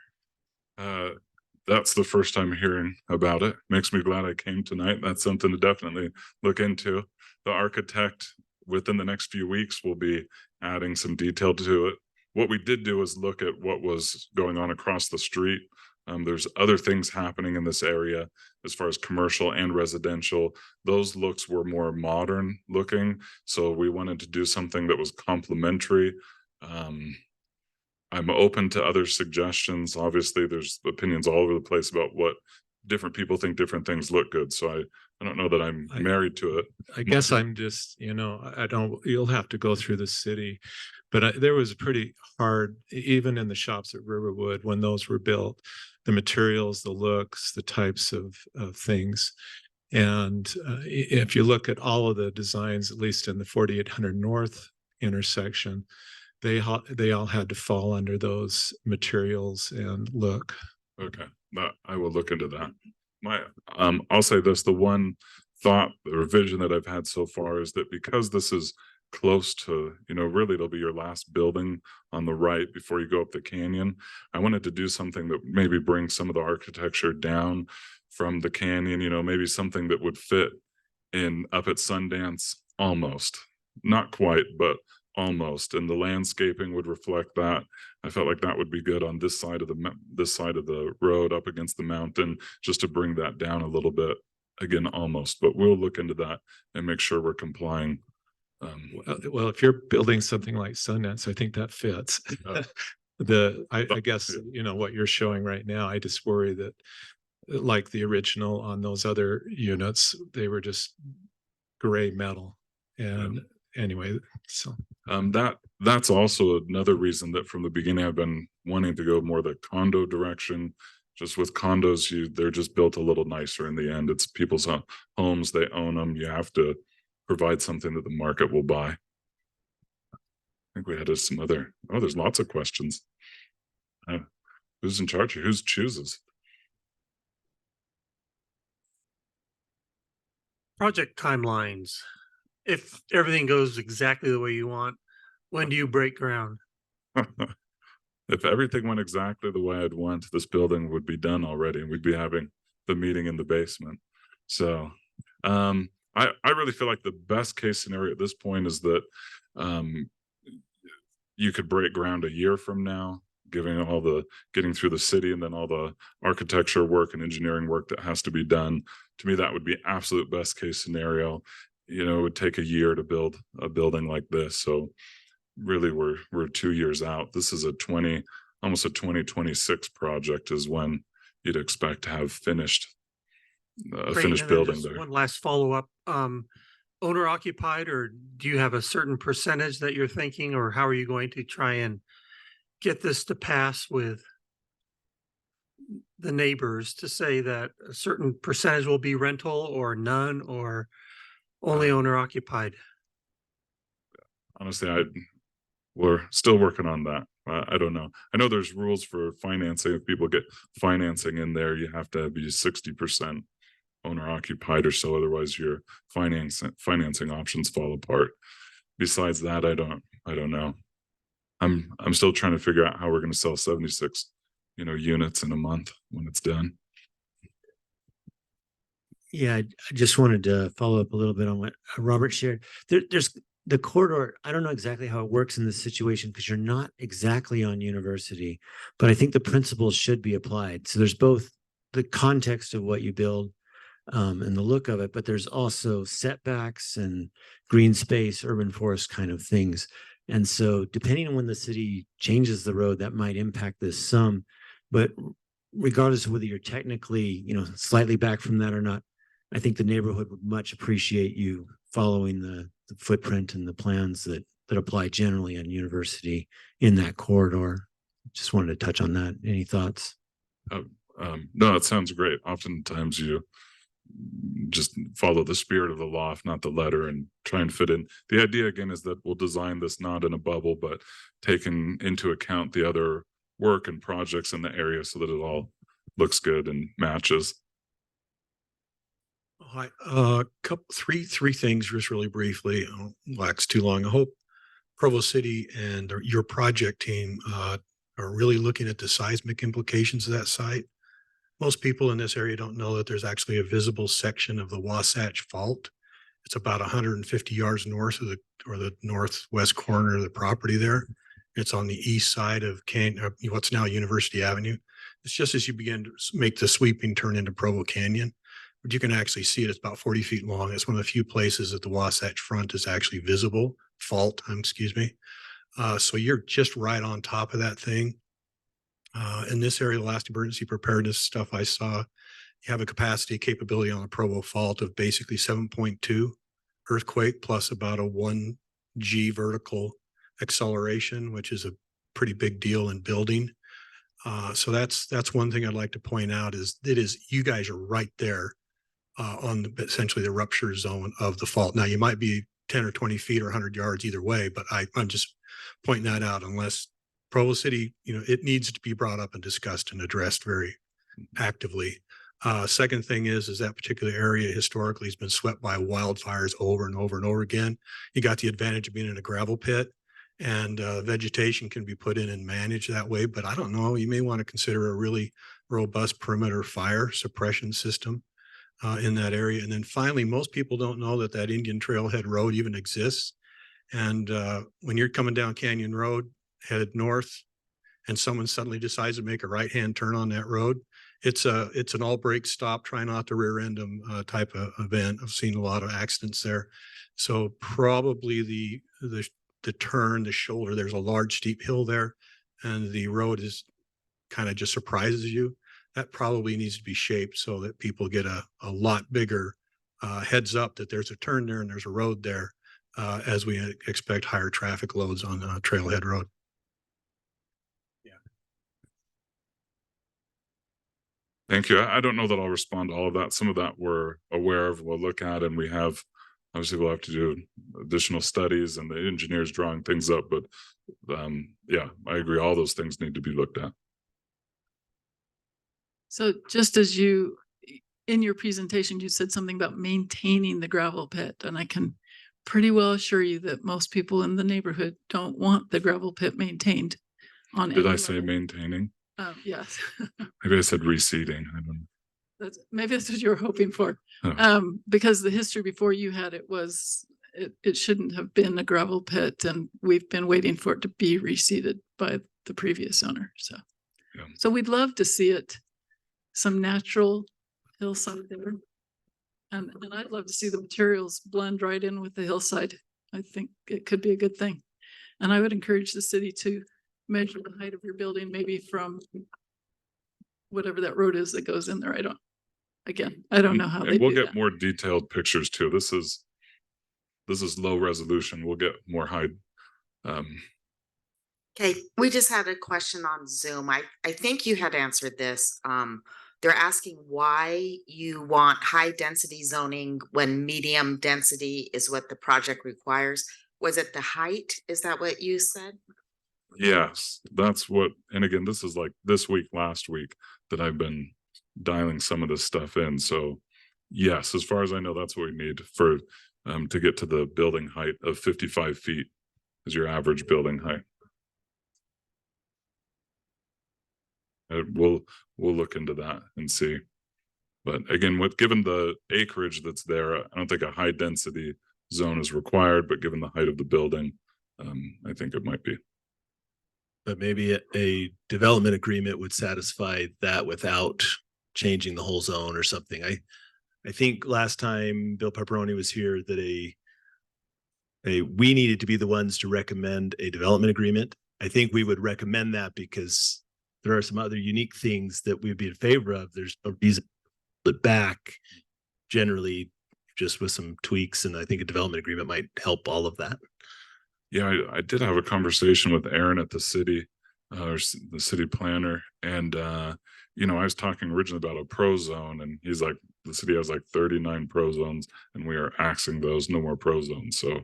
[SPEAKER 10] That's the first time hearing about it. Makes me glad I came tonight. That's something to definitely look into. The architect within the next few weeks will be adding some detail to it. What we did do is look at what was going on across the street. There's other things happening in this area as far as commercial and residential. Those looks were more modern looking. So we wanted to do something that was complementary. I'm open to other suggestions. Obviously, there's opinions all over the place about what different people think different things look good. So I don't know that I'm married to it.
[SPEAKER 12] I guess I'm just, you'll have to go through the city. But there was a pretty hard, even in the shops at Riverwood, when those were built, the materials, the looks, the types of things. And if you look at all of the designs, at least in the 4800 North intersection, they all had to fall under those materials and look.
[SPEAKER 10] Okay, I will look into that. I'll say this, the one thought or vision that I've had so far is that because this is close to, really it'll be your last building on the right before you go up the canyon. I wanted to do something that maybe brings some of the architecture down from the canyon, maybe something that would fit in up at Sundance almost, not quite, but almost, and the landscaping would reflect that. I felt like that would be good on this side of the road up against the mountain, just to bring that down a little bit. Again, almost, but we'll look into that and make sure we're complying.
[SPEAKER 12] Well, if you're building something like Sundance, I think that fits. I guess what you're showing right now. I just worry that, like the original on those other units, they were just gray metal. And anyway, so
[SPEAKER 10] that's also another reason that from the beginning I've been wanting to go more the condo direction. Just with condos, they're just built a little nicer in the end. It's people's homes, they own them. You have to provide something that the market will buy. I think we had some other, there's lots of questions. Who's in charge here? Who chooses?
[SPEAKER 6] Project timelines. If everything goes exactly the way you want, when do you break ground?
[SPEAKER 10] If everything went exactly the way I'd want, this building would be done already, and we'd be having the meeting in the basement. So I really feel like the best case scenario at this point is that you could break ground a year from now, getting through the city and then all the architecture work and engineering work that has to be done. To me, that would be absolute best case scenario. It would take a year to build a building like this. So really we're 2 years out. This is almost a 2026 project is when you'd expect to have finished building there.
[SPEAKER 6] One last follow-up, owner occupied, or do you have a certain percentage that you're thinking, or how are you going to try and get this to pass with the neighbors to say that a certain percentage will be rental or none or only owner occupied?
[SPEAKER 10] Honestly, we're still working on that. I don't know. I know there's rules for financing. If people get financing in there, you have to be 60% owner occupied or so. Otherwise, your financing options fall apart. Besides that, I don't know. I'm still trying to figure out how we're going to sell 76, units in a month when it's done.
[SPEAKER 13] Yeah, I just wanted to follow up a little bit on what Robert shared. There's the corridor. I don't know exactly how it works in this situation because you're not exactly on University, but I think the principles should be applied. So there's both the context of what you build and the look of it, but there's also setbacks and green space, urban forest kind of things. And so depending on when the city changes the road, that might impact this some. But regardless of whether you're technically, slightly back from that or not, I think the neighborhood would much appreciate you following the footprint and the plans that apply generally on University in that corridor. Just wanted to touch on that. Any thoughts?
[SPEAKER 10] No, it sounds great. Oftentimes you just follow the spirit of the law, if not the letter, and try and fit in. The idea again is that we'll design this not in a bubble, but taking into account the other work and projects in the area so that it all looks good and matches.
[SPEAKER 6] Hi, three things just really briefly. I won't wax too long. I hope Provo City and your project team are really looking at the seismic implications of that site. Most people in this area don't know that there's actually a visible section of the Wasatch Fault. It's about 150 yards north of the northwest corner of the property there. It's on the east side of what's now University Avenue. It's just as you begin to make the sweeping turn into Provo Canyon, but you can actually see it. It's about 40 feet long. It's one of the few places that the Wasatch Front is actually visible. Excuse me. So you're just right on top of that thing. In this area, the last emergency preparedness stuff I saw, you have a capability on the Provo Fault of basically 7.2 earthquake plus about a 1G vertical acceleration, which is a pretty big deal in building. So that's one thing I'd like to point out is you guys are right there on essentially the rupture zone of the fault. Now you might be 10 or 20 feet or 100 yards either way, but I'm just pointing that out. Unless Provo City, it needs to be brought up and discussed and addressed very actively. Second thing is that particular area historically has been swept by wildfires over and over and over again. You got the advantage of being in a gravel pit, and vegetation can be put in and managed that way. But I don't know, you may want to consider a really robust perimeter fire suppression system in that area. And then finally, most people don't know that Indian Trailhead Road even exists. And when you're coming down Canyon Road, headed north, and someone suddenly decides to make a right-hand turn on that road, it's an all brake stop, try not to rear end them type of event. I've seen a lot of accidents there. So probably the turn, the shoulder, there's a large steep hill there, and the road is kind of just surprises you. That probably needs to be shaped so that people get a lot bigger heads up that there's a turn there and there's a road there, as we expect higher traffic loads on Trailhead Road.
[SPEAKER 10] Thank you. I don't know that I'll respond to all of that. Some of that we're aware of, we'll look at, and we'll have to do additional studies and the engineers drawing things up. But yeah, I agree. All those things need to be looked at.
[SPEAKER 4] So just as in your presentation, you said something about maintaining the gravel pit, and I can pretty well assure you that most people in the neighborhood don't want the gravel pit maintained.
[SPEAKER 10] Did I say maintaining?
[SPEAKER 4] Yes.
[SPEAKER 10] Maybe I said reseeding. I don't know.
[SPEAKER 4] Maybe that's what you were hoping for.
[SPEAKER 10] Oh.
[SPEAKER 4] Because the history before you had it shouldn't have been a gravel pit, and we've been waiting for it to be reseeded by the previous owner. So,
[SPEAKER 10] yeah.
[SPEAKER 4] So we'd love to see it, some natural hillside there. And I'd love to see the materials blend right in with the hillside. I think it could be a good thing. And I would encourage the city to measure the height of your building, maybe from whatever that road is that goes in there. I don't know how they
[SPEAKER 10] we'll
[SPEAKER 4] do
[SPEAKER 10] get
[SPEAKER 4] that.
[SPEAKER 10] more detailed pictures too. This is low resolution. We'll get more high.
[SPEAKER 11] Okay, we just had a question on Zoom. I think you had answered this. They're asking why you want high density zoning when medium density is what the project requires. Was it the height? Is that what you said?
[SPEAKER 10] Yes, that's what, and again, this is like this week, last week that I've been dialing some of this stuff in. So yes, as far as I know, that's what we need for to get to the building height of 55 feet is your average building height. We'll look into that and see. But again, given the acreage that's there, I don't think a high density zone is required, but given the height of the building, I think it might be.
[SPEAKER 8] But maybe a development agreement would satisfy that without changing the whole zone or something. I think last time Bill Pepperoni was here that we needed to be the ones to recommend a development agreement. I think we would recommend that because there are some other unique things that we'd be in favor of, there's a reason to pull it back generally just with some tweaks. And I think a development agreement might help all of that.
[SPEAKER 10] Yeah, I did have a conversation with Aaron at the city, the city planner. And, you know, I was talking originally about a pro zone, and he's like, the city has like 39 pro zones and we are axing those, no more pro zones. So,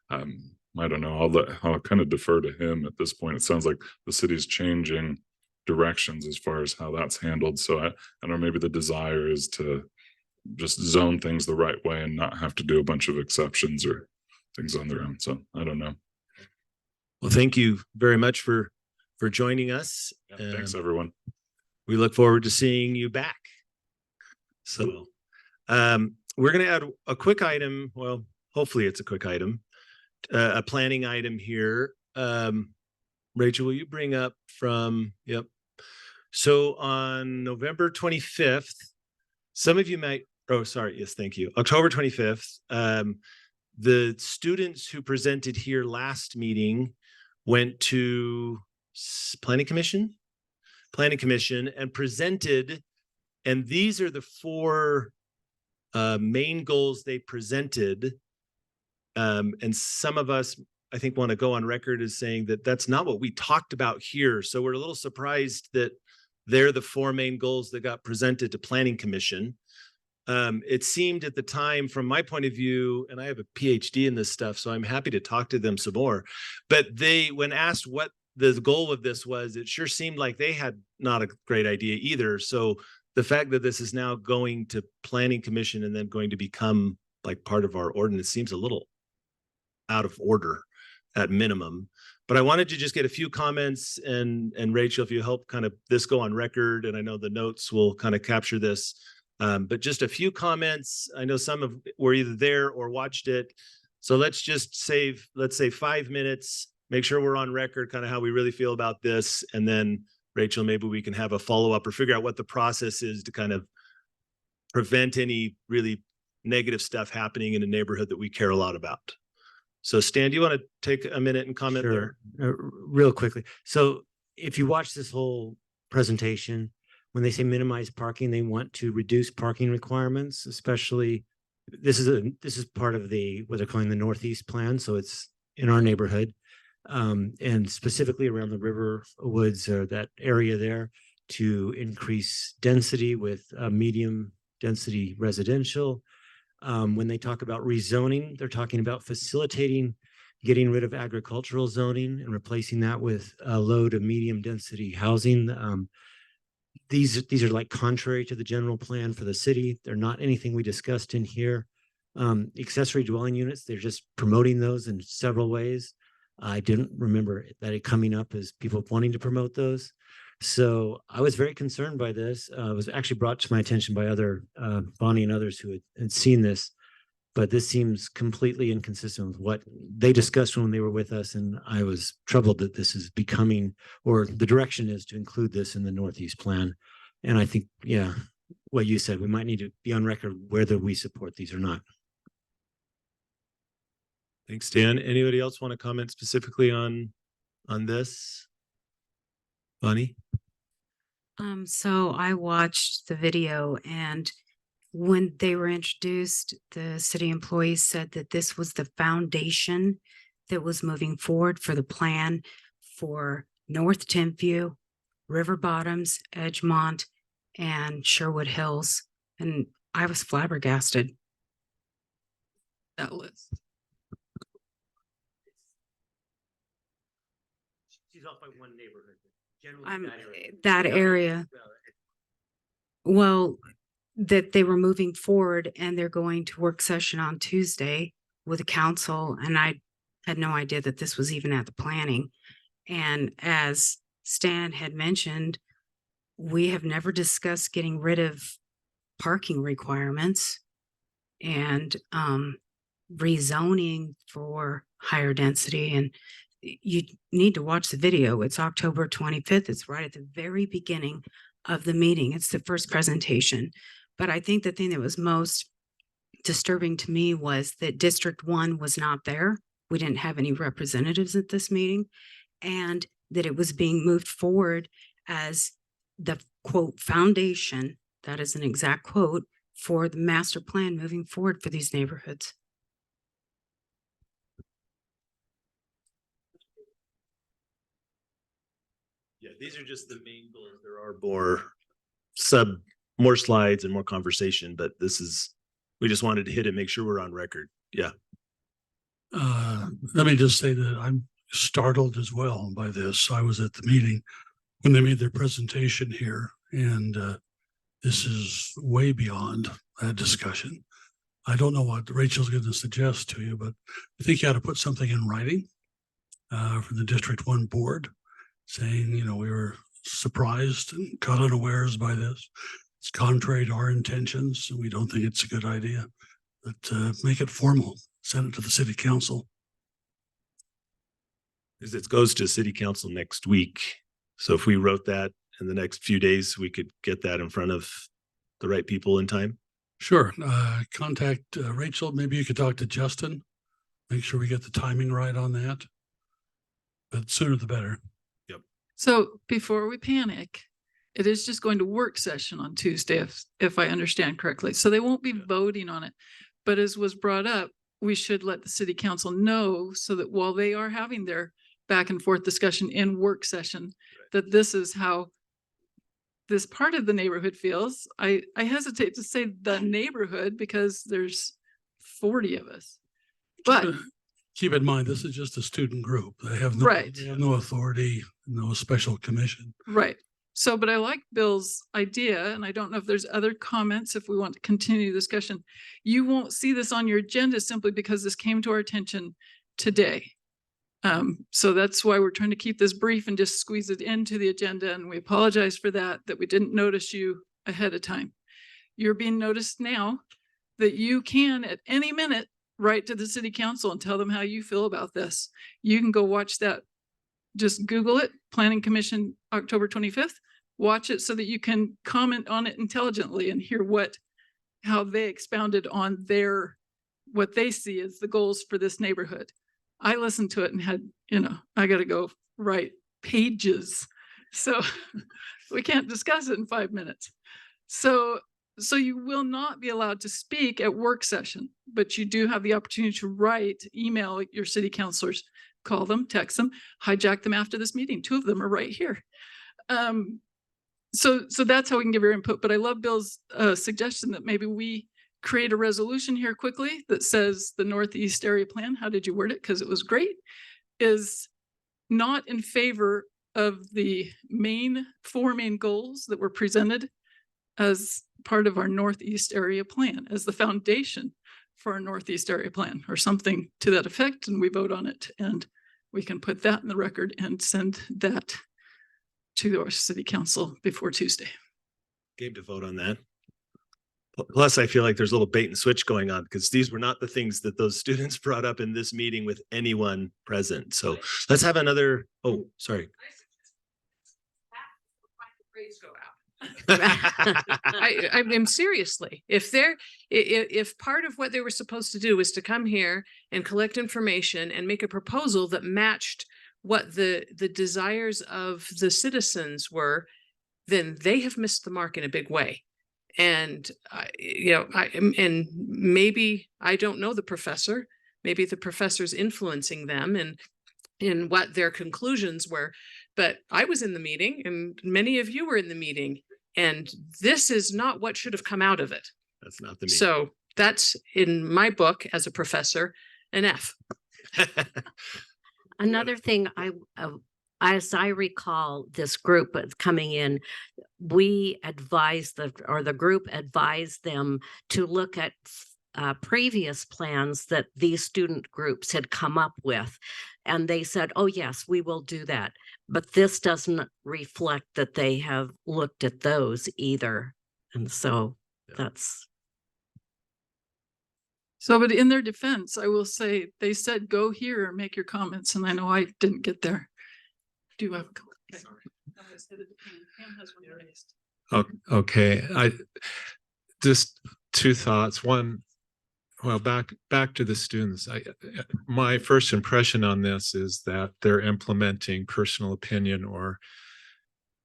[SPEAKER 10] I don't know, I'll kind of defer to him at this point. It sounds like the city's changing directions as far as how that's handled. So I don't know, maybe the desire is to just zone things the right way and not have to do a bunch of exceptions or things on their own. So I don't know.
[SPEAKER 8] Well, thank you very much for joining us.
[SPEAKER 10] Yeah, thanks, everyone.
[SPEAKER 8] We look forward to seeing you back. So we're going to add a quick item. Well, hopefully it's a quick item, a planning item here. Rachel, will you bring up from, yep. So on November 25th, some of you might, oh, sorry. Yes, thank you. October 25th, the students who presented here last meeting went to Planning Commission and presented, and these are the four main goals they presented. And some of us, I think, want to go on record as saying that that's not what we talked about here. So we're a little surprised that they're the four main goals that got presented to Planning Commission. It seemed at the time, from my point of view, and I have a PhD in this stuff, so I'm happy to talk to them some more. But when asked what the goal of this was, it sure seemed like they had not a great idea either. So the fact that this is now going to Planning Commission and then going to become like part of our ordinance seems a little out of order at minimum. But I wanted to just get a few comments, and Rachel, if you help kind of this go on record, and I know the notes will kind of capture this, but just a few comments. I know some were either there or watched it. So let's just let's say 5 minutes, make sure we're on record, kind of how we really feel about this. And then Rachel, maybe we can have a follow-up or figure out what the process is to kind of prevent any really negative stuff happening in a neighborhood that we care a lot about. So Stan, do you want to take a minute and comment there?
[SPEAKER 13] Real quickly. So if you watch this whole presentation, when they say minimize parking, they want to reduce parking requirements, especially this is part of what they're calling the Northeast plan. So it's in our neighborhood, and specifically around the river woods or that area there, to increase density with medium density residential. When they talk about rezoning, they're talking about facilitating getting rid of agricultural zoning and replacing that with low to medium density housing. These are like contrary to the general plan for the city. They're not anything we discussed in here. Accessory dwelling units, they're just promoting those in several ways. I didn't remember that it coming up as people wanting to promote those. So I was very concerned by this. It was actually brought to my attention by Bonnie and others who had seen this, but this seems completely inconsistent with what they discussed when they were with us. And I was troubled that this is becoming, or the direction is to include this in the Northeast plan. And I think, yeah, what you said, we might need to be on record whether we support these or not.
[SPEAKER 8] Thanks, Dan. Anybody else want to comment specifically on this? Bonnie?
[SPEAKER 9] So I watched the video, and when they were introduced, the city employees said that this was the foundation that was moving forward for the plan for North Timpview, Riverbottoms, Edgemont, and Sherwood Hills. And I was flabbergasted. That list.
[SPEAKER 13] She's off by one neighborhood.
[SPEAKER 9] That area. Well, that they were moving forward, and they're going to work session on Tuesday with the council. And I had no idea that this was even at the planning. And as Stan had mentioned, we have never discussed getting rid of parking requirements and rezoning for higher density. And you need to watch the video. It's October 25th. It's right at the very beginning of the meeting. It's the first presentation. But I think the thing that was most disturbing to me was that District 1 was not there. We didn't have any representatives at this meeting, and that it was being moved forward as the quote foundation, that is an exact quote, for the master plan moving forward for these neighborhoods.
[SPEAKER 8] Yeah, these are just the main goals. There are more slides and more conversation, but we just wanted to hit it, make sure we're on record. Yeah.
[SPEAKER 14] Let me just say that I'm startled as well by this. I was at the meeting when they made their presentation here, and this is way beyond that discussion. I don't know what Rachel's going to suggest to you, but I think you ought to put something in writing from the District 1 board saying, you know, we were surprised and caught unawares by this. It's contrary to our intentions, and we don't think it's a good idea. But make it formal, send it to the city council.
[SPEAKER 8] Because it goes to city council next week. So if we wrote that in the next few days, we could get that in front of the right people in time.
[SPEAKER 14] Sure. Contact Rachel. Maybe you could talk to Justin. Make sure we get the timing right on that. But sooner the better.
[SPEAKER 4] So before we panic, it is just going to work session on Tuesday, if I understand correctly. So they won't be voting on it. But as was brought up, we should let the city council know so that while they are having their back and forth discussion in work session, that this is how this part of the neighborhood feels. I hesitate to say the neighborhood because there's 40 of us. But
[SPEAKER 14] keep in mind, this is just a student group. They have no authority, no special commission.
[SPEAKER 4] Right. So, but I like Bill's idea, and I don't know if there's other comments if we want to continue the discussion. You won't see this on your agenda simply because this came to our attention today. So that's why we're trying to keep this brief and just squeeze it into the agenda. And we apologize for that we didn't notice you ahead of time. You're being noticed now that you can at any minute write to the city council and tell them how you feel about this. You can go watch that. Just Google it, Planning Commission, October 25th. Watch it so that you can comment on it intelligently and hear how they expounded on what they see as the goals for this neighborhood. I listened to it and had, I got to go write pages. So we can't discuss it in 5 minutes. So you will not be allowed to speak at work session, but you do have the opportunity to write, email your city councilors, call them, text them, hijack them after this meeting. 2 of them are right here. So that's how we can give your input. But I love Bill's suggestion that maybe we create a resolution here quickly that says the Northeast Area Plan, how did you word it? Because it was great, is not in favor of the 4 main goals that were presented as part of our Northeast Area Plan, as the foundation for our Northeast Area Plan, or something to that effect, and we vote on it. And we can put that in the record and send that to our city council before Tuesday.
[SPEAKER 8] Game to vote on that. Plus, I feel like there's a little bait and switch going on because these were not the things that those students brought up in this meeting with anyone present. So let's have another. Oh, sorry.
[SPEAKER 15] I mean, seriously, if part of what they were supposed to do was to come here and collect information and make a proposal that matched what the desires of the citizens were, then they have missed the mark in a big way. And and maybe I don't know the professor, maybe the professor's influencing them and in what their conclusions were. But I was in the meeting and many of you were in the meeting, and this is not what should have come out of it.
[SPEAKER 8] That's not the meeting.
[SPEAKER 15] So that's, in my book as a professor, an F.
[SPEAKER 16] Another thing as I recall this group coming in, we advised the group advised them to look at previous plans that these student groups had come up with. And they said, oh, yes, we will do that. But this doesn't reflect that they have looked at those either. And so that's.
[SPEAKER 4] So, but in their defense, I will say they said, go here and make your comments. And I know I didn't get there. Do you have a comment? Sorry.
[SPEAKER 12] Okay. I just 2 thoughts. One, well, back to the students. My first impression on this is that they're implementing personal opinion or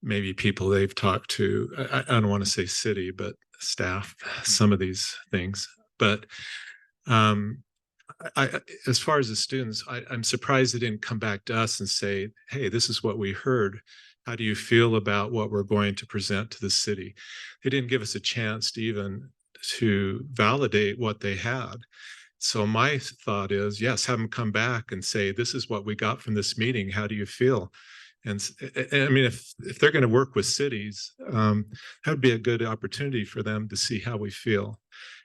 [SPEAKER 12] maybe people they've talked to. I don't want to say city, but staff, some of these things. But as far as the students, I'm surprised they didn't come back to us and say, hey, this is what we heard. How do you feel about what we're going to present to the city? They didn't give us a chance to even to validate what they had. So my thought is, yes, have them come back and say, this is what we got from this meeting. How do you feel? And I mean, if they're going to work with cities, that would be a good opportunity for them to see how we feel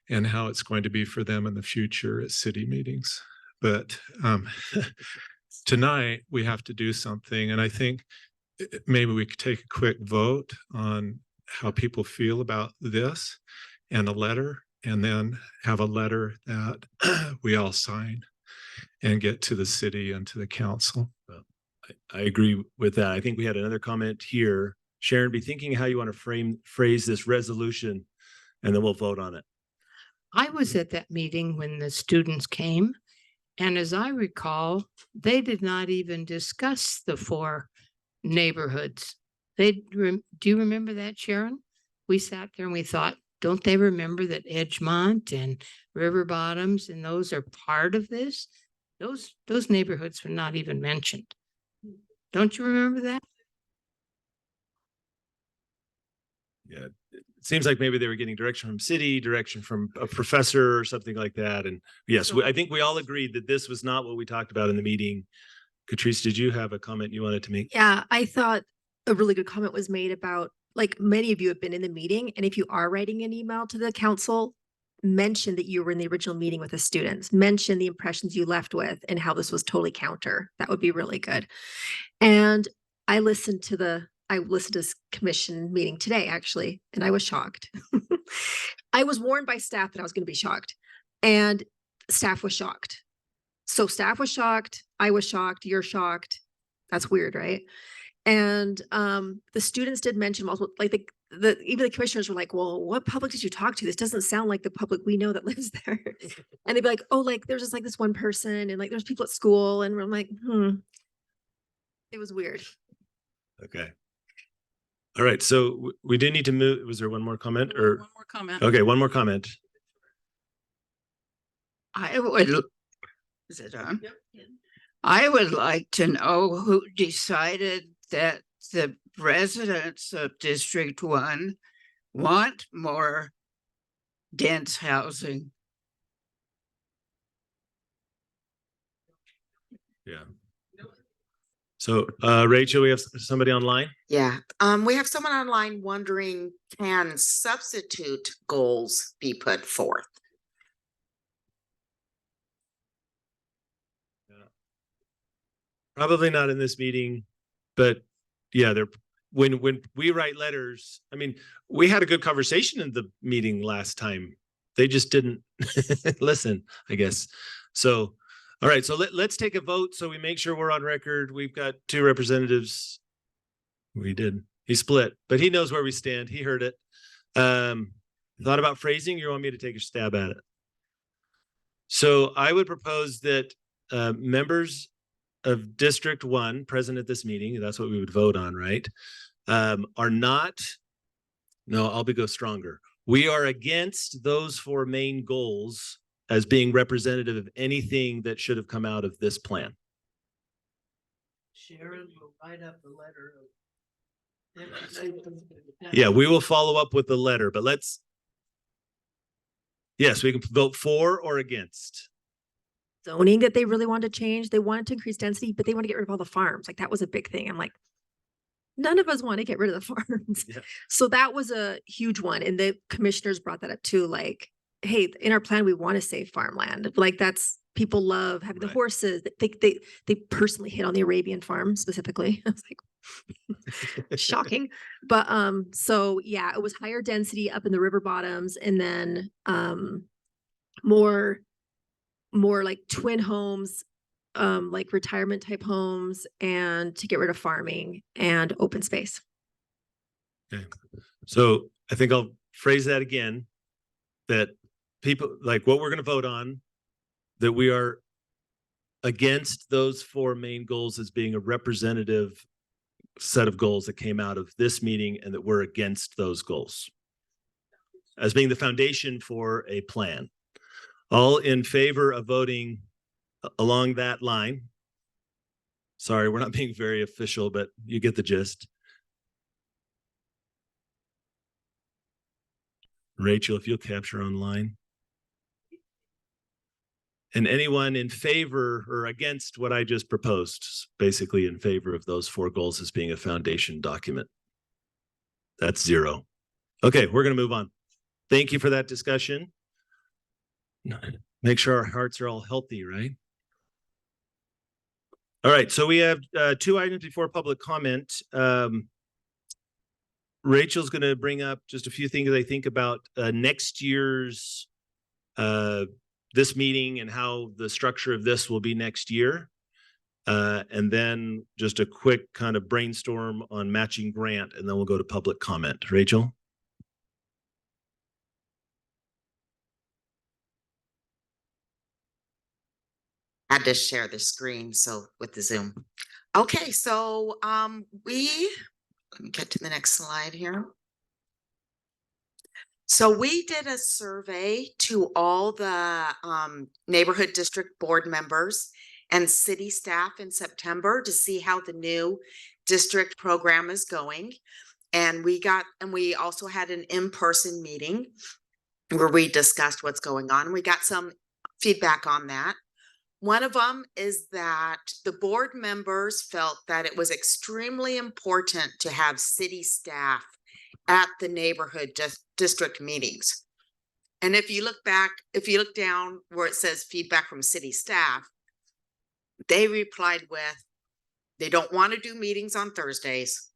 [SPEAKER 12] and how it's going to be for them in the future at city meetings. But tonight we have to do something. And I think maybe we could take a quick vote on how people feel about this and a letter, and then have a letter that we all sign and get to the city and to the council.
[SPEAKER 8] I agree with that. I think we had another comment here. Sharon, be thinking how you want to phrase this resolution, and then we'll vote on it.
[SPEAKER 17] I was at that meeting when the students came, and as I recall, they did not even discuss the 4 neighborhoods. Do you remember that, Sharon? We sat there and we thought, don't they remember that Edgemont and Riverbottoms and those are part of this? Those neighborhoods were not even mentioned. Don't you remember that?
[SPEAKER 8] Yeah, it seems like maybe they were getting direction from city, direction from a professor or something like that. And yes, I think we all agreed that this was not what we talked about in the meeting. Catrice, did you have a comment you wanted to make?
[SPEAKER 18] Yeah, I thought a really good comment was made about, like, many of you have been in the meeting, and if you are writing an email to the council, mention that you were in the original meeting with the students, mention the impressions you left with and how this was totally counter. That would be really good. And I listened to this commission meeting today, actually, and I was shocked. I was warned by staff that I was going to be shocked, and staff was shocked. So staff was shocked. I was shocked. You're shocked. That's weird, right? And the students did mention multiple, like even the commissioners were like, well, what public did you talk to? This doesn't sound like the public we know that lives there. And they'd be like, oh, like there's just like this one person, and like there's people at school, and I'm like, it was weird.
[SPEAKER 8] Okay. All right. So we did need to move. Was there one more comment or?
[SPEAKER 15] One more comment.
[SPEAKER 8] Okay. One more comment.
[SPEAKER 3] Is it on? Yep. I would like to know who decided that the residents of District 1 want more dense housing.
[SPEAKER 8] Yeah. So, Rachel, we have somebody online?
[SPEAKER 11] Yeah, we have someone online wondering, can substitute goals be put forth?
[SPEAKER 8] Probably not in this meeting, but yeah, when we write letters, I mean, we had a good conversation in the meeting last time. They just didn't listen, I guess. So, all right, so let's take a vote so we make sure we're on record. We've got 2 representatives. We did. He split, but he knows where we stand. He heard it. Thought about phrasing, you want me to take a stab at it? So I would propose that members of District 1 present at this meeting, that's what we would vote on, right? Are not, no, I'll go stronger. We are against those 4 main goals as being representative of anything that should have come out of this plan.
[SPEAKER 17] Sharon will write up the letter.
[SPEAKER 8] Yeah, we will follow up with the letter, but yes, we can vote for or against.
[SPEAKER 18] Zoning that they really wanted to change. They wanted to increase density, but they want to get rid of all the farms. Like that was a big thing. I'm like, none of us want to get rid of the farms. Yeah. So that was a huge one. And the commissioners brought that up too. Like, hey, in our plan, we want to save farmland. Like that's, people love having the horses. They personally hit on the Arabian farm specifically. I was like, shocking. But so yeah, it was higher density up in the Riverbottoms, and then more like twin homes, like retirement type homes, and to get rid of farming and open space.
[SPEAKER 8] Okay. So I think I'll phrase that again, that people like what we're going to vote on, that we are against those 4 main goals as being a representative set of goals that came out of this meeting and that we're against those goals as being the foundation for a plan. All in favor of voting along that line? Sorry, we're not being very official, but you get the gist. Rachel, if you'll capture online. And anyone in favor or against what I just proposed, basically in favor of those 4 goals as being a foundation document. That's 0. Okay, we're going to move on. Thank you for that discussion. Make sure our hearts are all healthy, right? All right, so we have 2 items before public comment. Rachel's going to bring up just a few things I think about next year's this meeting and how the structure of this will be next year. And then just a quick kind of brainstorm on matching grant, and then we'll go to public comment. Rachel?
[SPEAKER 11] I had to share the screen so with the Zoom. Okay, so let me get to the next slide here. So we did a survey to all the neighborhood district board members and city staff in September to see how the new district program is going. And we also had an in-person meeting where we discussed what's going on. We got some feedback on that. One of them is that the board members felt that it was extremely important to have city staff at the neighborhood district meetings. And if you look down where it says feedback from city staff, they replied with, they don't want to do meetings on Thursdays.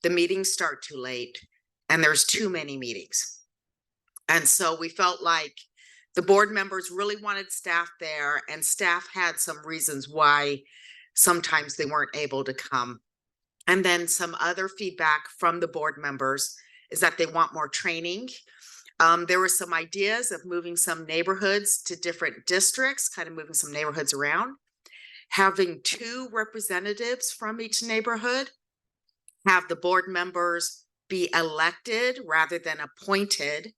[SPEAKER 11] The meetings start too late and there's too many meetings. And so we felt like the board members really wanted staff there, and staff had some reasons why sometimes they weren't able to come. And then some other feedback from the board members is that they want more training. There were some ideas of moving some neighborhoods to different districts, kind of moving some neighborhoods around, having 2 representatives from each neighborhood, have the board members be elected rather than appointed.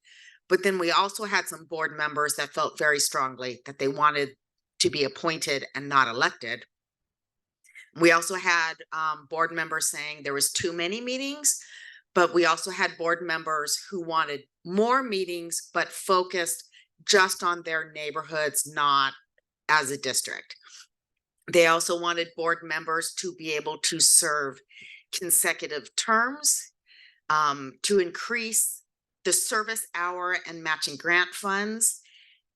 [SPEAKER 11] But then we also had some board members that felt very strongly that they wanted to be appointed and not elected. We also had board members saying there was too many meetings, but we also had board members who wanted more meetings, but focused just on their neighborhoods, not as a district. They also wanted board members to be able to serve consecutive terms, to increase the service hour and matching grant funds,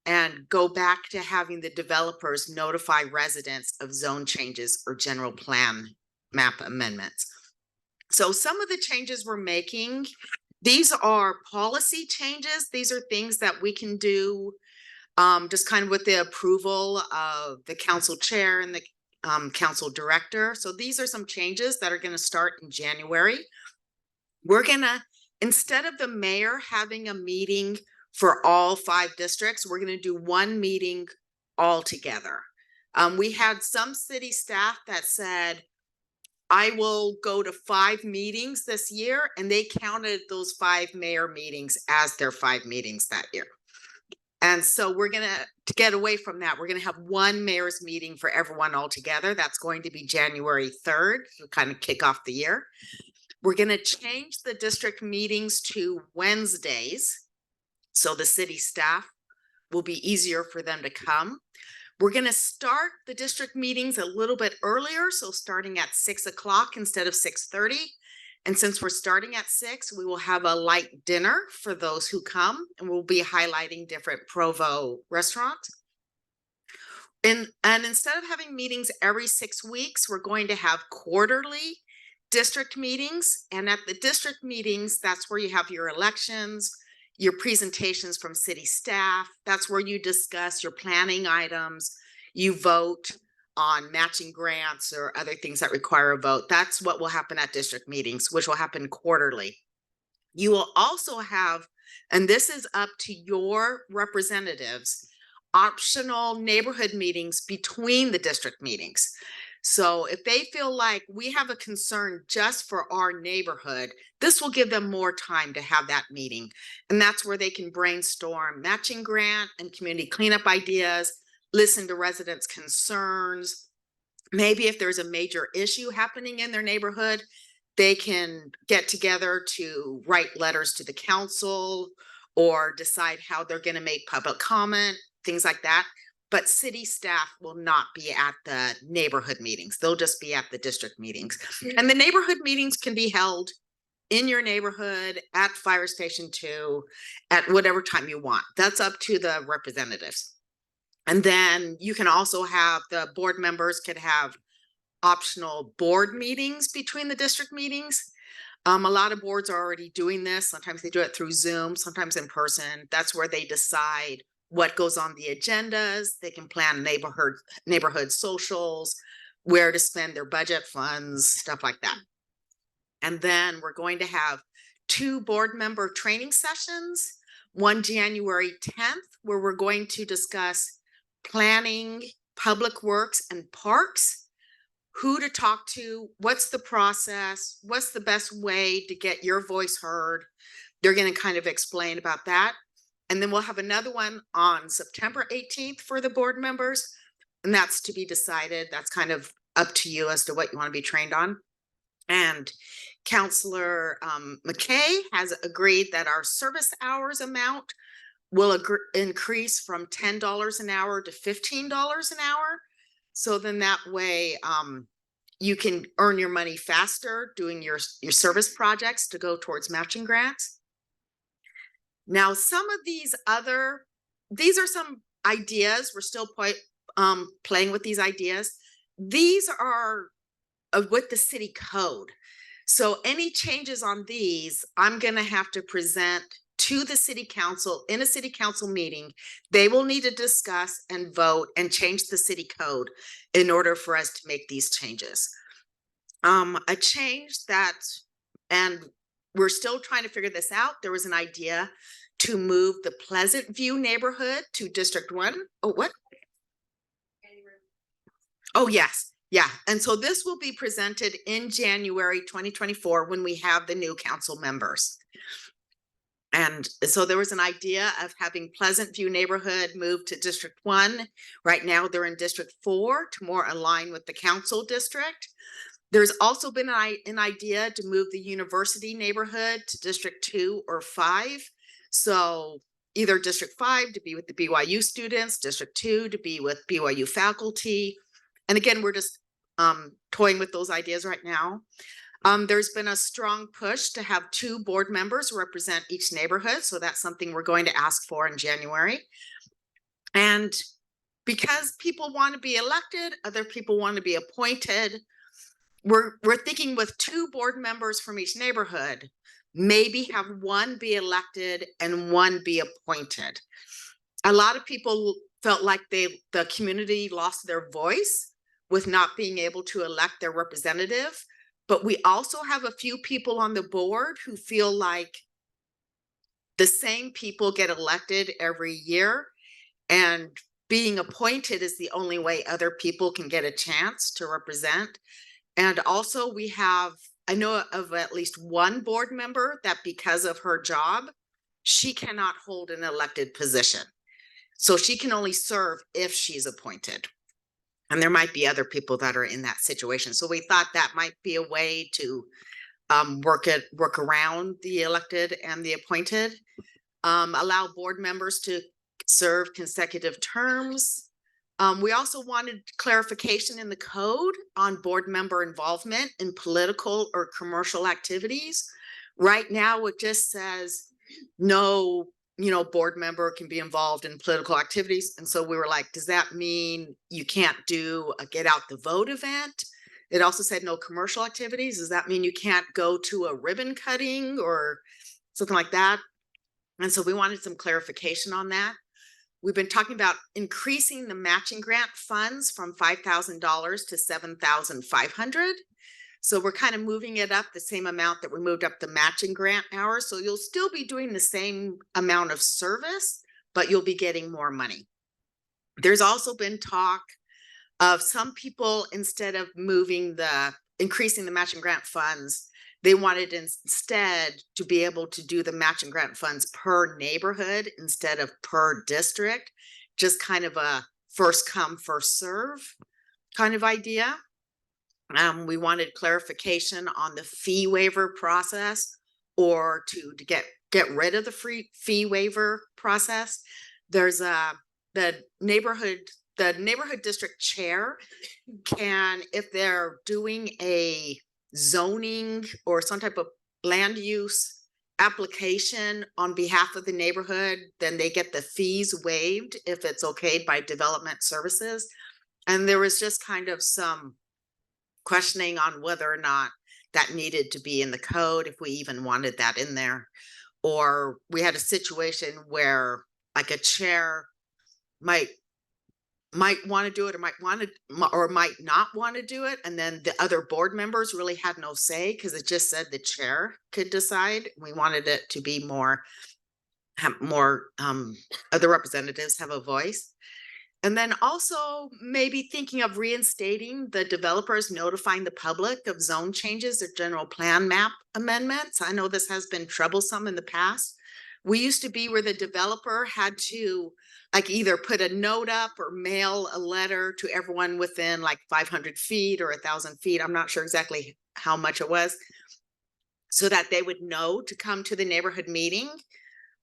[SPEAKER 11] and go back to having the developers notify residents of zone changes or general plan map amendments. So some of the changes we're making, these are policy changes. These are things that we can do just kind of with the approval of the council chair and the council director. So these are some changes that are going to start in January. We're going to, instead of the mayor having a meeting for all 5 districts, we're going to do 1 meeting all together. We had some city staff that said, I will go to 5 meetings this year, and they counted those 5 mayor meetings as their 5 meetings that year. And so we're going to get away from that. We're going to have 1 mayor's meeting for everyone all together. That's going to be January 3rd to kind of kick off the year. We're going to change the district meetings to Wednesdays, so the city staff will be easier for them to come. We're going to start the district meetings a little bit earlier, so starting at 6 o'clock instead of 6:30. And since we're starting at 6, we will have a light dinner for those who come, and we'll be highlighting different Provo restaurants. And instead of having meetings every 6 weeks, we're going to have quarterly district meetings. And at the district meetings, that's where you have your elections, your presentations from city staff. That's where you discuss your planning items. You vote on matching grants or other things that require a vote. That's what will happen at district meetings, which will happen quarterly. You will also have, and this is up to your representatives, optional neighborhood meetings between the district meetings. So if they feel like we have a concern just for our neighborhood, this will give them more time to have that meeting. And that's where they can brainstorm matching grant and community cleanup ideas, listen to residents' concerns. Maybe if there's a major issue happening in their neighborhood, they can get together to write letters to the council or decide how they're going to make public comment, things like that. But city staff will not be at the neighborhood meetings. They'll just be at the district meetings. And the neighborhood meetings can be held in your neighborhood, at Fire Station 2, at whatever time you want. That's up to the representatives. And then you can also have the board members could have optional board meetings between the district meetings. A lot of boards are already doing this. Sometimes they do it through Zoom, sometimes in person. That's where they decide what goes on the agendas. They can plan neighborhood socials, where to spend their budget funds, stuff like that. And then we're going to have 2 board member training sessions, one January 10th, where we're going to discuss planning, public works, and parks, who to talk to, what's the process, what's the best way to get your voice heard. They're going to kind of explain about that. And then we'll have another one on September 18th for the board members. And that's to be decided. That's kind of up to you as to what you want to be trained on. And Counselor McKay has agreed that our service hours amount will increase from $10 an hour to $15 an hour. So then that way you can earn your money faster doing your service projects to go towards matching grants. Now, some of these are some ideas. We're still playing with these ideas. These are with the city code. So any changes on these, I'm going to have to present to the city council in a city council meeting. They will need to discuss and vote and change the city code in order for us to make these changes. A change that, and we're still trying to figure this out. There was an idea to move the Pleasant View neighborhood to District 1. Oh, what? Oh, yes. Yeah. And so this will be presented in January 2024 when we have the new council members. And so there was an idea of having Pleasant View neighborhood moved to District 1. Right now they're in District 4 to more align with the council district. There's also been an idea to move the University neighborhood to District 2 or 5. So either District 5 to be with the BYU students, District 2 to be with BYU faculty. And again, we're just toying with those ideas right now. There's been a strong push to have 2 board members represent each neighborhood. So that's something we're going to ask for in January. And because people want to be elected, other people want to be appointed, we're thinking with 2 board members from each neighborhood, maybe have one be elected and one be appointed. A lot of people felt like the community lost their voice with not being able to elect their representative. But we also have a few people on the board who feel like the same people get elected every year, and being appointed is the only way other people can get a chance to represent. And also I know of at least one board member that because of her job, she cannot hold an elected position. So she can only serve if she's appointed. And there might be other people that are in that situation. So we thought that might be a way to work around the elected and the appointed, allow board members to serve consecutive terms. We also wanted clarification in the code on board member involvement in political or commercial activities. Right now, it just says no, board member can be involved in political activities. And so we were like, does that mean you can't do a get out the vote event? It also said no commercial activities. Does that mean you can't go to a ribbon cutting or something like that? And so we wanted some clarification on that. We've been talking about increasing the matching grant funds from $5,000 to $7,500. So we're kind of moving it up the same amount that we moved up the matching grant hours. So you'll still be doing the same amount of service, but you'll be getting more money. There's also been talk of some people, instead of increasing the matching grant funds, they wanted instead to be able to do the matching grant funds per neighborhood instead of per district, just kind of a first come, first serve kind of idea. We wanted clarification on the fee waiver process, or to get rid of the fee waiver process. There's the neighborhood district chair can, if they're doing a zoning or some type of land use application on behalf of the neighborhood, then they get the fees waived if it's okayed by development services. And there was just kind of some questioning on whether or not that needed to be in the code, if we even wanted that in there. Or we had a situation where like a chair might want to do it, or might not want to do it, and then the other board members really had no say because it just said the chair could decide. We wanted it to be have more other representatives have a voice. And then also maybe thinking of reinstating the developers notifying the public of zone changes or general plan map amendments. I know this has been troublesome in the past. We used to be where the developer had to like either put a note up or mail a letter to everyone within like 500 feet or 1,000 feet. I'm not sure exactly how much it was, so that they would know to come to the neighborhood meeting.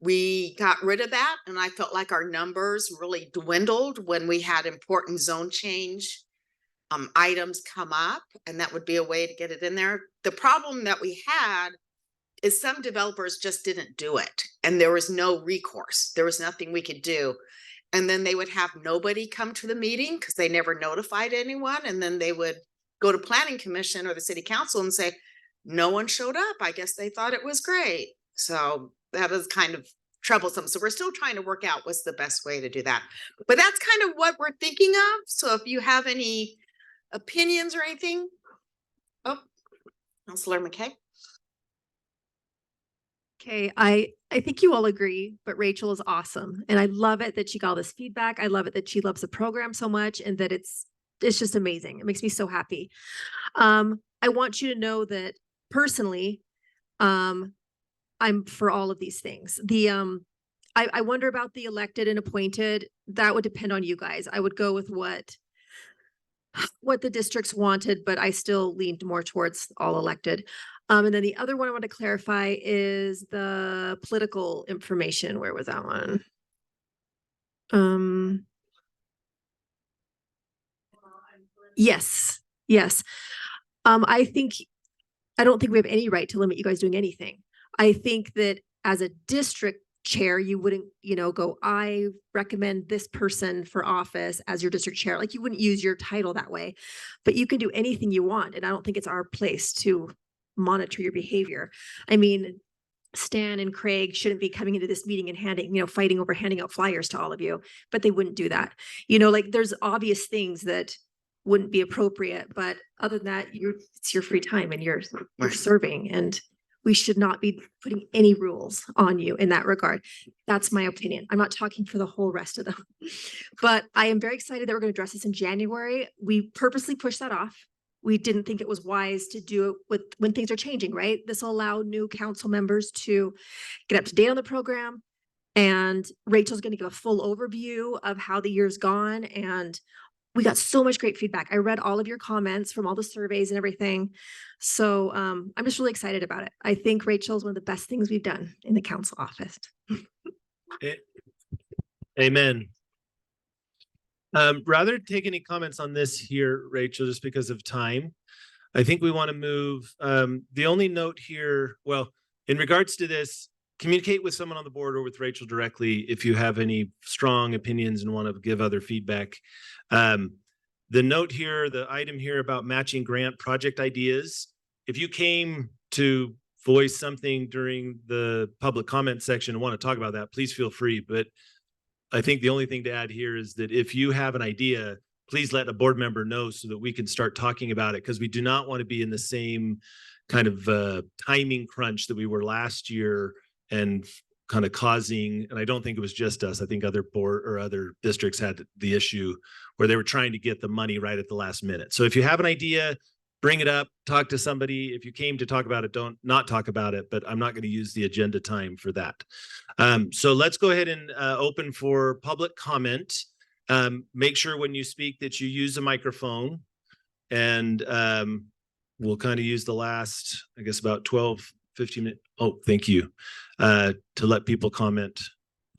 [SPEAKER 11] We got rid of that, and I felt like our numbers really dwindled when we had important zone change items come up, and that would be a way to get it in there. The problem that we had is some developers just didn't do it, and there was no recourse. There was nothing we could do. And then they would have nobody come to the meeting because they never notified anyone. And then they would go to planning commission or the city council and say, no one showed up. I guess they thought it was great. So that is kind of troublesome. So we're still trying to work out what's the best way to do that. But that's kind of what we're thinking of. So if you have any opinions or anything. Oh, Councilor McKay.
[SPEAKER 18] Okay, I think you all agree, but Rachel is awesome. And I love it that she got all this feedback. I love it that she loves the program so much and that it's just amazing. It makes me so happy. I want you to know that personally, I'm for all of these things. I wonder about the elected and appointed. That would depend on you guys. I would go with what the districts wanted, but I still leaned more towards all elected. And then the other one I want to clarify is the political information. Where was that one? Yes. I don't think we have any right to limit you guys doing anything. I think that as a district chair, you wouldn't, go, I recommend this person for office as your district chair. Like you wouldn't use your title that way, but you can do anything you want. And I don't think it's our place to monitor your behavior. I mean, Stan and Craig shouldn't be coming into this meeting and fighting over handing out flyers to all of you, but they wouldn't do that. Like there's obvious things that wouldn't be appropriate, but other than that, it's your free time and you're serving, and we should not be putting any rules on you in that regard. That's my opinion. I'm not talking for the whole rest of them, but I am very excited that we're going to address this in January. We purposely pushed that off. We didn't think it was wise to do it when things are changing, right? This will allow new council members to get up to date on the program. And Rachel's going to give a full overview of how the year's gone. And we got so much great feedback. I read all of your comments from all the surveys and everything. So I'm just really excited about it. I think Rachel is one of the best things we've done in the council office.
[SPEAKER 8] Amen. Rather than take any comments on this here, Rachel, just because of time, I think we want to move. The only note here, well, in regards to this, communicate with someone on the board or with Rachel directly if you have any strong opinions and want to give other feedback. The note here, the item here about matching grant project ideas, if you came to voice something during the public comment section and want to talk about that, please feel free. But I think the only thing to add here is that if you have an idea, please let a board member know so that we can start talking about it, because we do not want to be in the same kind of timing crunch that we were last year and kind of causing, and I don't think it was just us, I think other board or other districts had the issue where they were trying to get the money right at the last minute. So if you have an idea, bring it up, talk to somebody. If you came to talk about it, don't not talk about it, but I'm not going to use the agenda time for that. So let's go ahead and open for public comment. Make sure when you speak that you use a microphone, and we'll kind of use the last, I guess, about 12, 15 minutes. Oh, thank you. To let people comment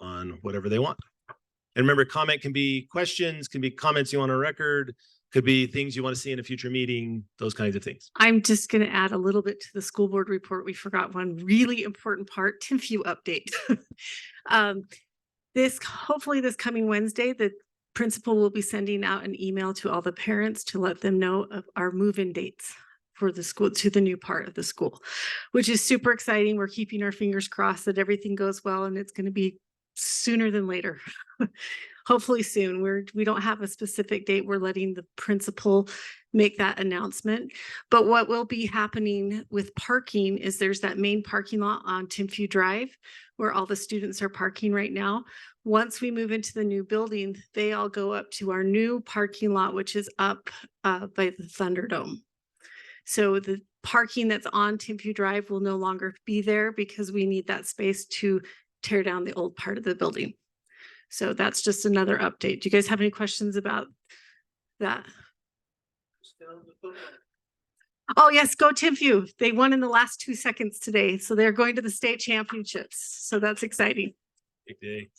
[SPEAKER 8] on whatever they want. And remember, comment can be questions, can be comments you want on record, could be things you want to see in a future meeting, those kinds of things.
[SPEAKER 7] I'm just going to add a little bit to the school board report. We forgot one really important part, Timpview update. Hopefully this coming Wednesday, the principal will be sending out an email to all the parents to let them know of our move-in dates for the school, to the new part of the school, which is super exciting. We're keeping our fingers crossed that everything goes well, and it's going to be sooner than later. Hopefully soon. We don't have a specific date. We're letting the principal make that announcement. But what will be happening with parking is there's that main parking lot on Timpview Drive where all the students are parking right now. Once we move into the new building, they all go up to our new parking lot, which is up by the Thunderdome. So the parking that's on Timpview Drive will no longer be there because we need that space to tear down the old part of the building. So that's just another update. Do you guys have any questions about that? Oh yes, go Timpview. They won in the last 2 seconds today. So they're going to the state championships. So that's exciting.
[SPEAKER 8] Big day.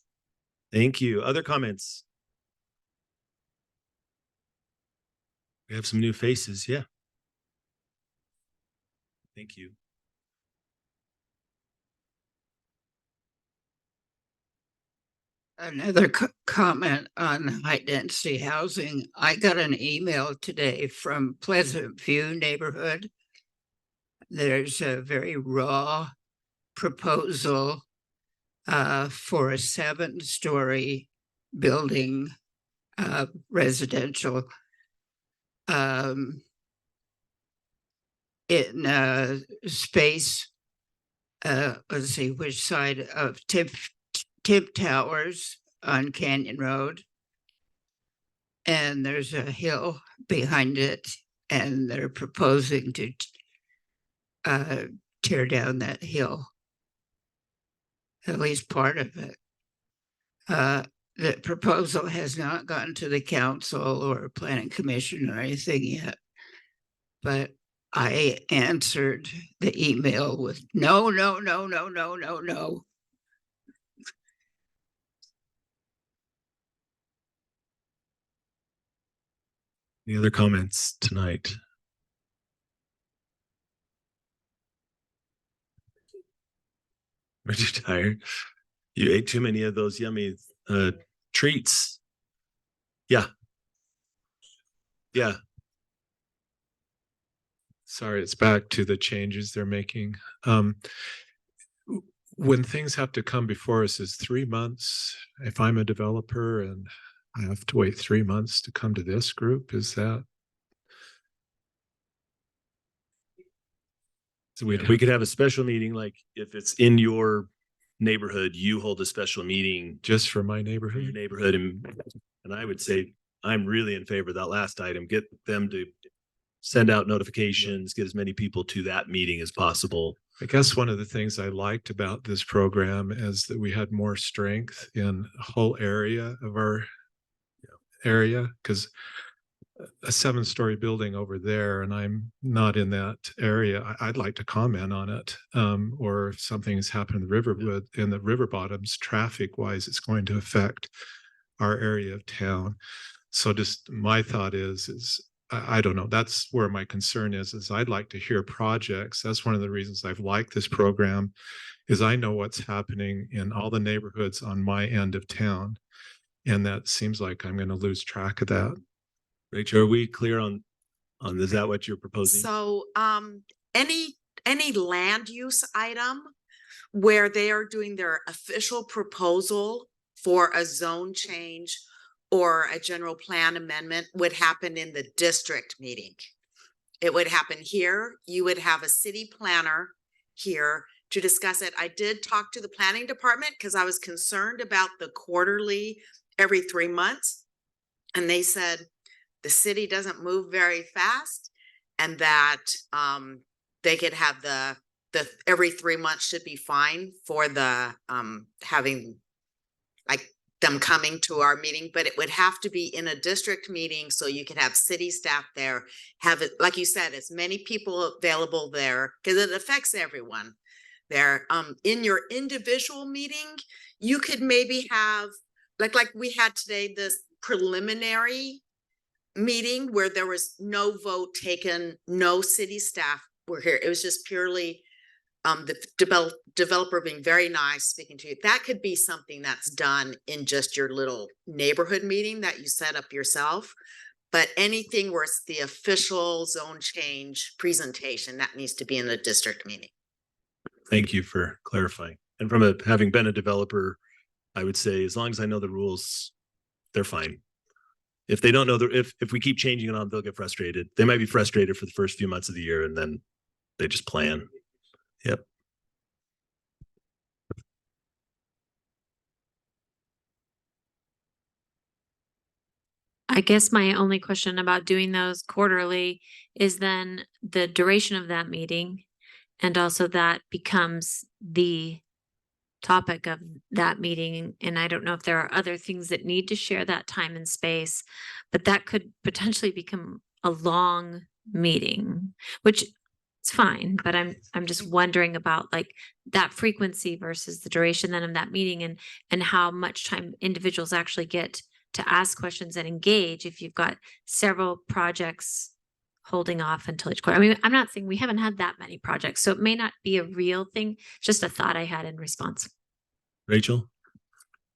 [SPEAKER 8] Thank you. Other comments? We have some new faces. Yeah. Thank you.
[SPEAKER 17] Another comment on high density housing. I got an email today from Pleasant View neighborhood. There's a very raw proposal for a 7-story building, residential, in space. Let's see which side of Tip Towers on Canyon Road, and there's a hill behind it, and they're proposing to tear down that hill, at least part of it. The proposal has not gotten to the council or planning commission or anything yet, but I answered the email with no.
[SPEAKER 8] Any other comments tonight? Are you tired? You ate too many of those yummy treats. Yeah. Yeah.
[SPEAKER 12] Sorry, it's back to the changes they're making. When things have to come before us is 3 months. If I'm a developer and I have to wait 3 months to come to this group, is that?
[SPEAKER 8] So we could have a special meeting, like if it's in your neighborhood, you hold a special meeting
[SPEAKER 12] just for my
[SPEAKER 8] for your
[SPEAKER 12] neighborhood?
[SPEAKER 8] neighborhood. And I would say I'm really in favor of that last item. Get them to send out notifications, get as many people to that meeting as possible.
[SPEAKER 12] I guess one of the things I liked about this program is that we had more strength in a whole area of our area, because a 7-story building over there, and I'm not in that area, I'd like to comment on it. Or if something has happened in the Riverbottoms, traffic wise, it's going to affect our area of town. So just my thought is I don't know. That's where my concern is I'd like to hear projects. That's one of the reasons I've liked this program, is I know what's happening in all the neighborhoods on my end of town. And that seems like I'm going to lose track of that.
[SPEAKER 8] Rachel, are we clear on is that what you're proposing?
[SPEAKER 11] So any land use item where they are doing their official proposal for a zone change or a general plan amendment would happen in the district meeting. It would happen here. You would have a city planner here to discuss it. I did talk to the planning department because I was concerned about the quarterly every 3 months. And they said the city doesn't move very fast and that they could have the every 3 months should be fine for the having like them coming to our meeting, but it would have to be in a district meeting so you could have city staff there, have it, like you said, as many people available there, because it affects everyone there. In your individual meeting, you could maybe have, like we had today, this preliminary meeting where there was no vote taken, no city staff were here. It was just purely the developer being very nice, speaking to you. That could be something that's done in just your little neighborhood meeting that you set up yourself. But anything where it's the official zone change presentation, that needs to be in a district meeting.
[SPEAKER 8] Thank you for clarifying. And from having been a developer, I would say as long as I know the rules, they're fine. If they don't know if we keep changing it on, they'll get frustrated. They might be frustrated for the first few months of the year and then they just plan. Yep.
[SPEAKER 5] I guess my only question about doing those quarterly is then the duration of that meeting. And also that becomes the topic of that meeting. And I don't know if there are other things that need to share that time and space, but that could potentially become a long meeting, which it's fine, but I'm just wondering about like that frequency versus the duration then of that meeting and how much time individuals actually get to ask questions and engage if you've got several projects holding off until each quarter. I mean, I'm not saying we haven't had that many projects, so it may not be a real thing, just a thought I had in response.
[SPEAKER 8] Rachel?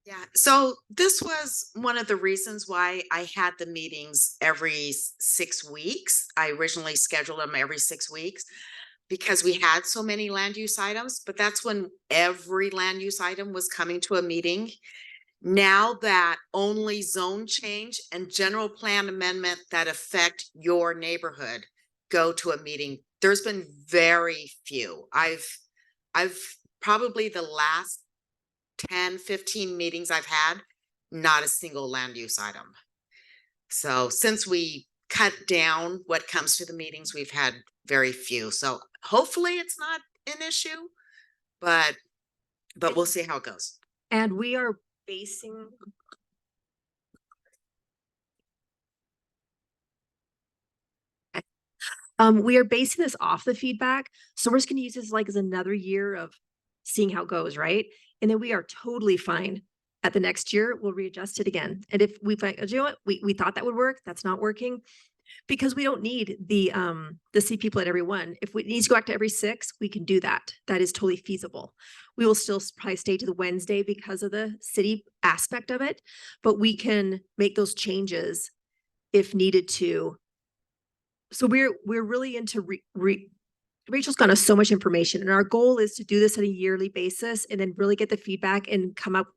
[SPEAKER 11] Yeah, so this was one of the reasons why I had the meetings every 6 weeks. I originally scheduled them every 6 weeks because we had so many land use items, but that's when every land use item was coming to a meeting. Now that only zone change and general plan amendment that affect your neighborhood go to a meeting, there's been very few. I've probably the last 10, 15 meetings I've had, not a single land use item. So since we cut down what comes to the meetings, we've had very few. So hopefully it's not an issue, but we'll see how it goes.
[SPEAKER 18] And we are basing we are basing this off the feedback. So we're just gonna use this like as another year of seeing how it goes, right? And then we are totally fine. At the next year, we'll readjust it again. And if we find, you know what, we thought that would work, that's not working. Because we don't need the see people at every one. If we need to go back to every 6, we can do that. That is totally feasible. We will still probably stay to the Wednesday because of the city aspect of it, but we can make those changes if needed to. So we're really into Rachel's gotten us so much information, and our goal is to do this on a yearly basis and then really get the feedback and come up,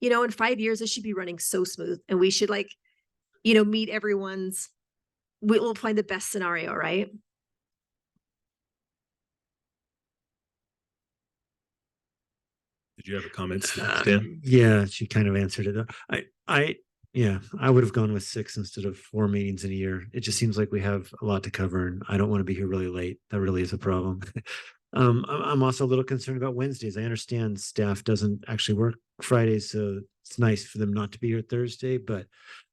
[SPEAKER 18] you know, in 5 years, it should be running so smooth, and we should like, you know, meet everyone's, we'll find the best scenario, right?
[SPEAKER 8] Did you have a comment, Stan?
[SPEAKER 13] Yeah, she kind of answered it. I would have gone with 6 instead of 4 meetings in a year. It just seems like we have a lot to cover and I don't want to be here really late. That really is a problem. I'm also a little concerned about Wednesdays. I understand staff doesn't actually work Fridays, so it's nice for them not to be here Thursday, but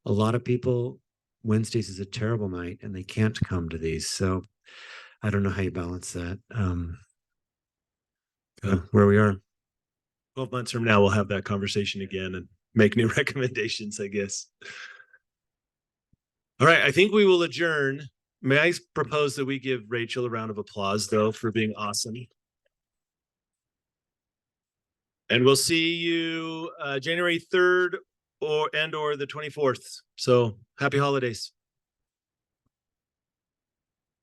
[SPEAKER 13] a lot of people, Wednesdays is a terrible night and they can't come to these. So I don't know how you balance that. Where we are.
[SPEAKER 8] 12 months from now, we'll have that conversation again and make new recommendations, I guess. All right, I think we will adjourn. May I propose that we give Rachel a round of applause, though, for being awesome? And we'll see you January 3rd or the 24th. So happy holidays.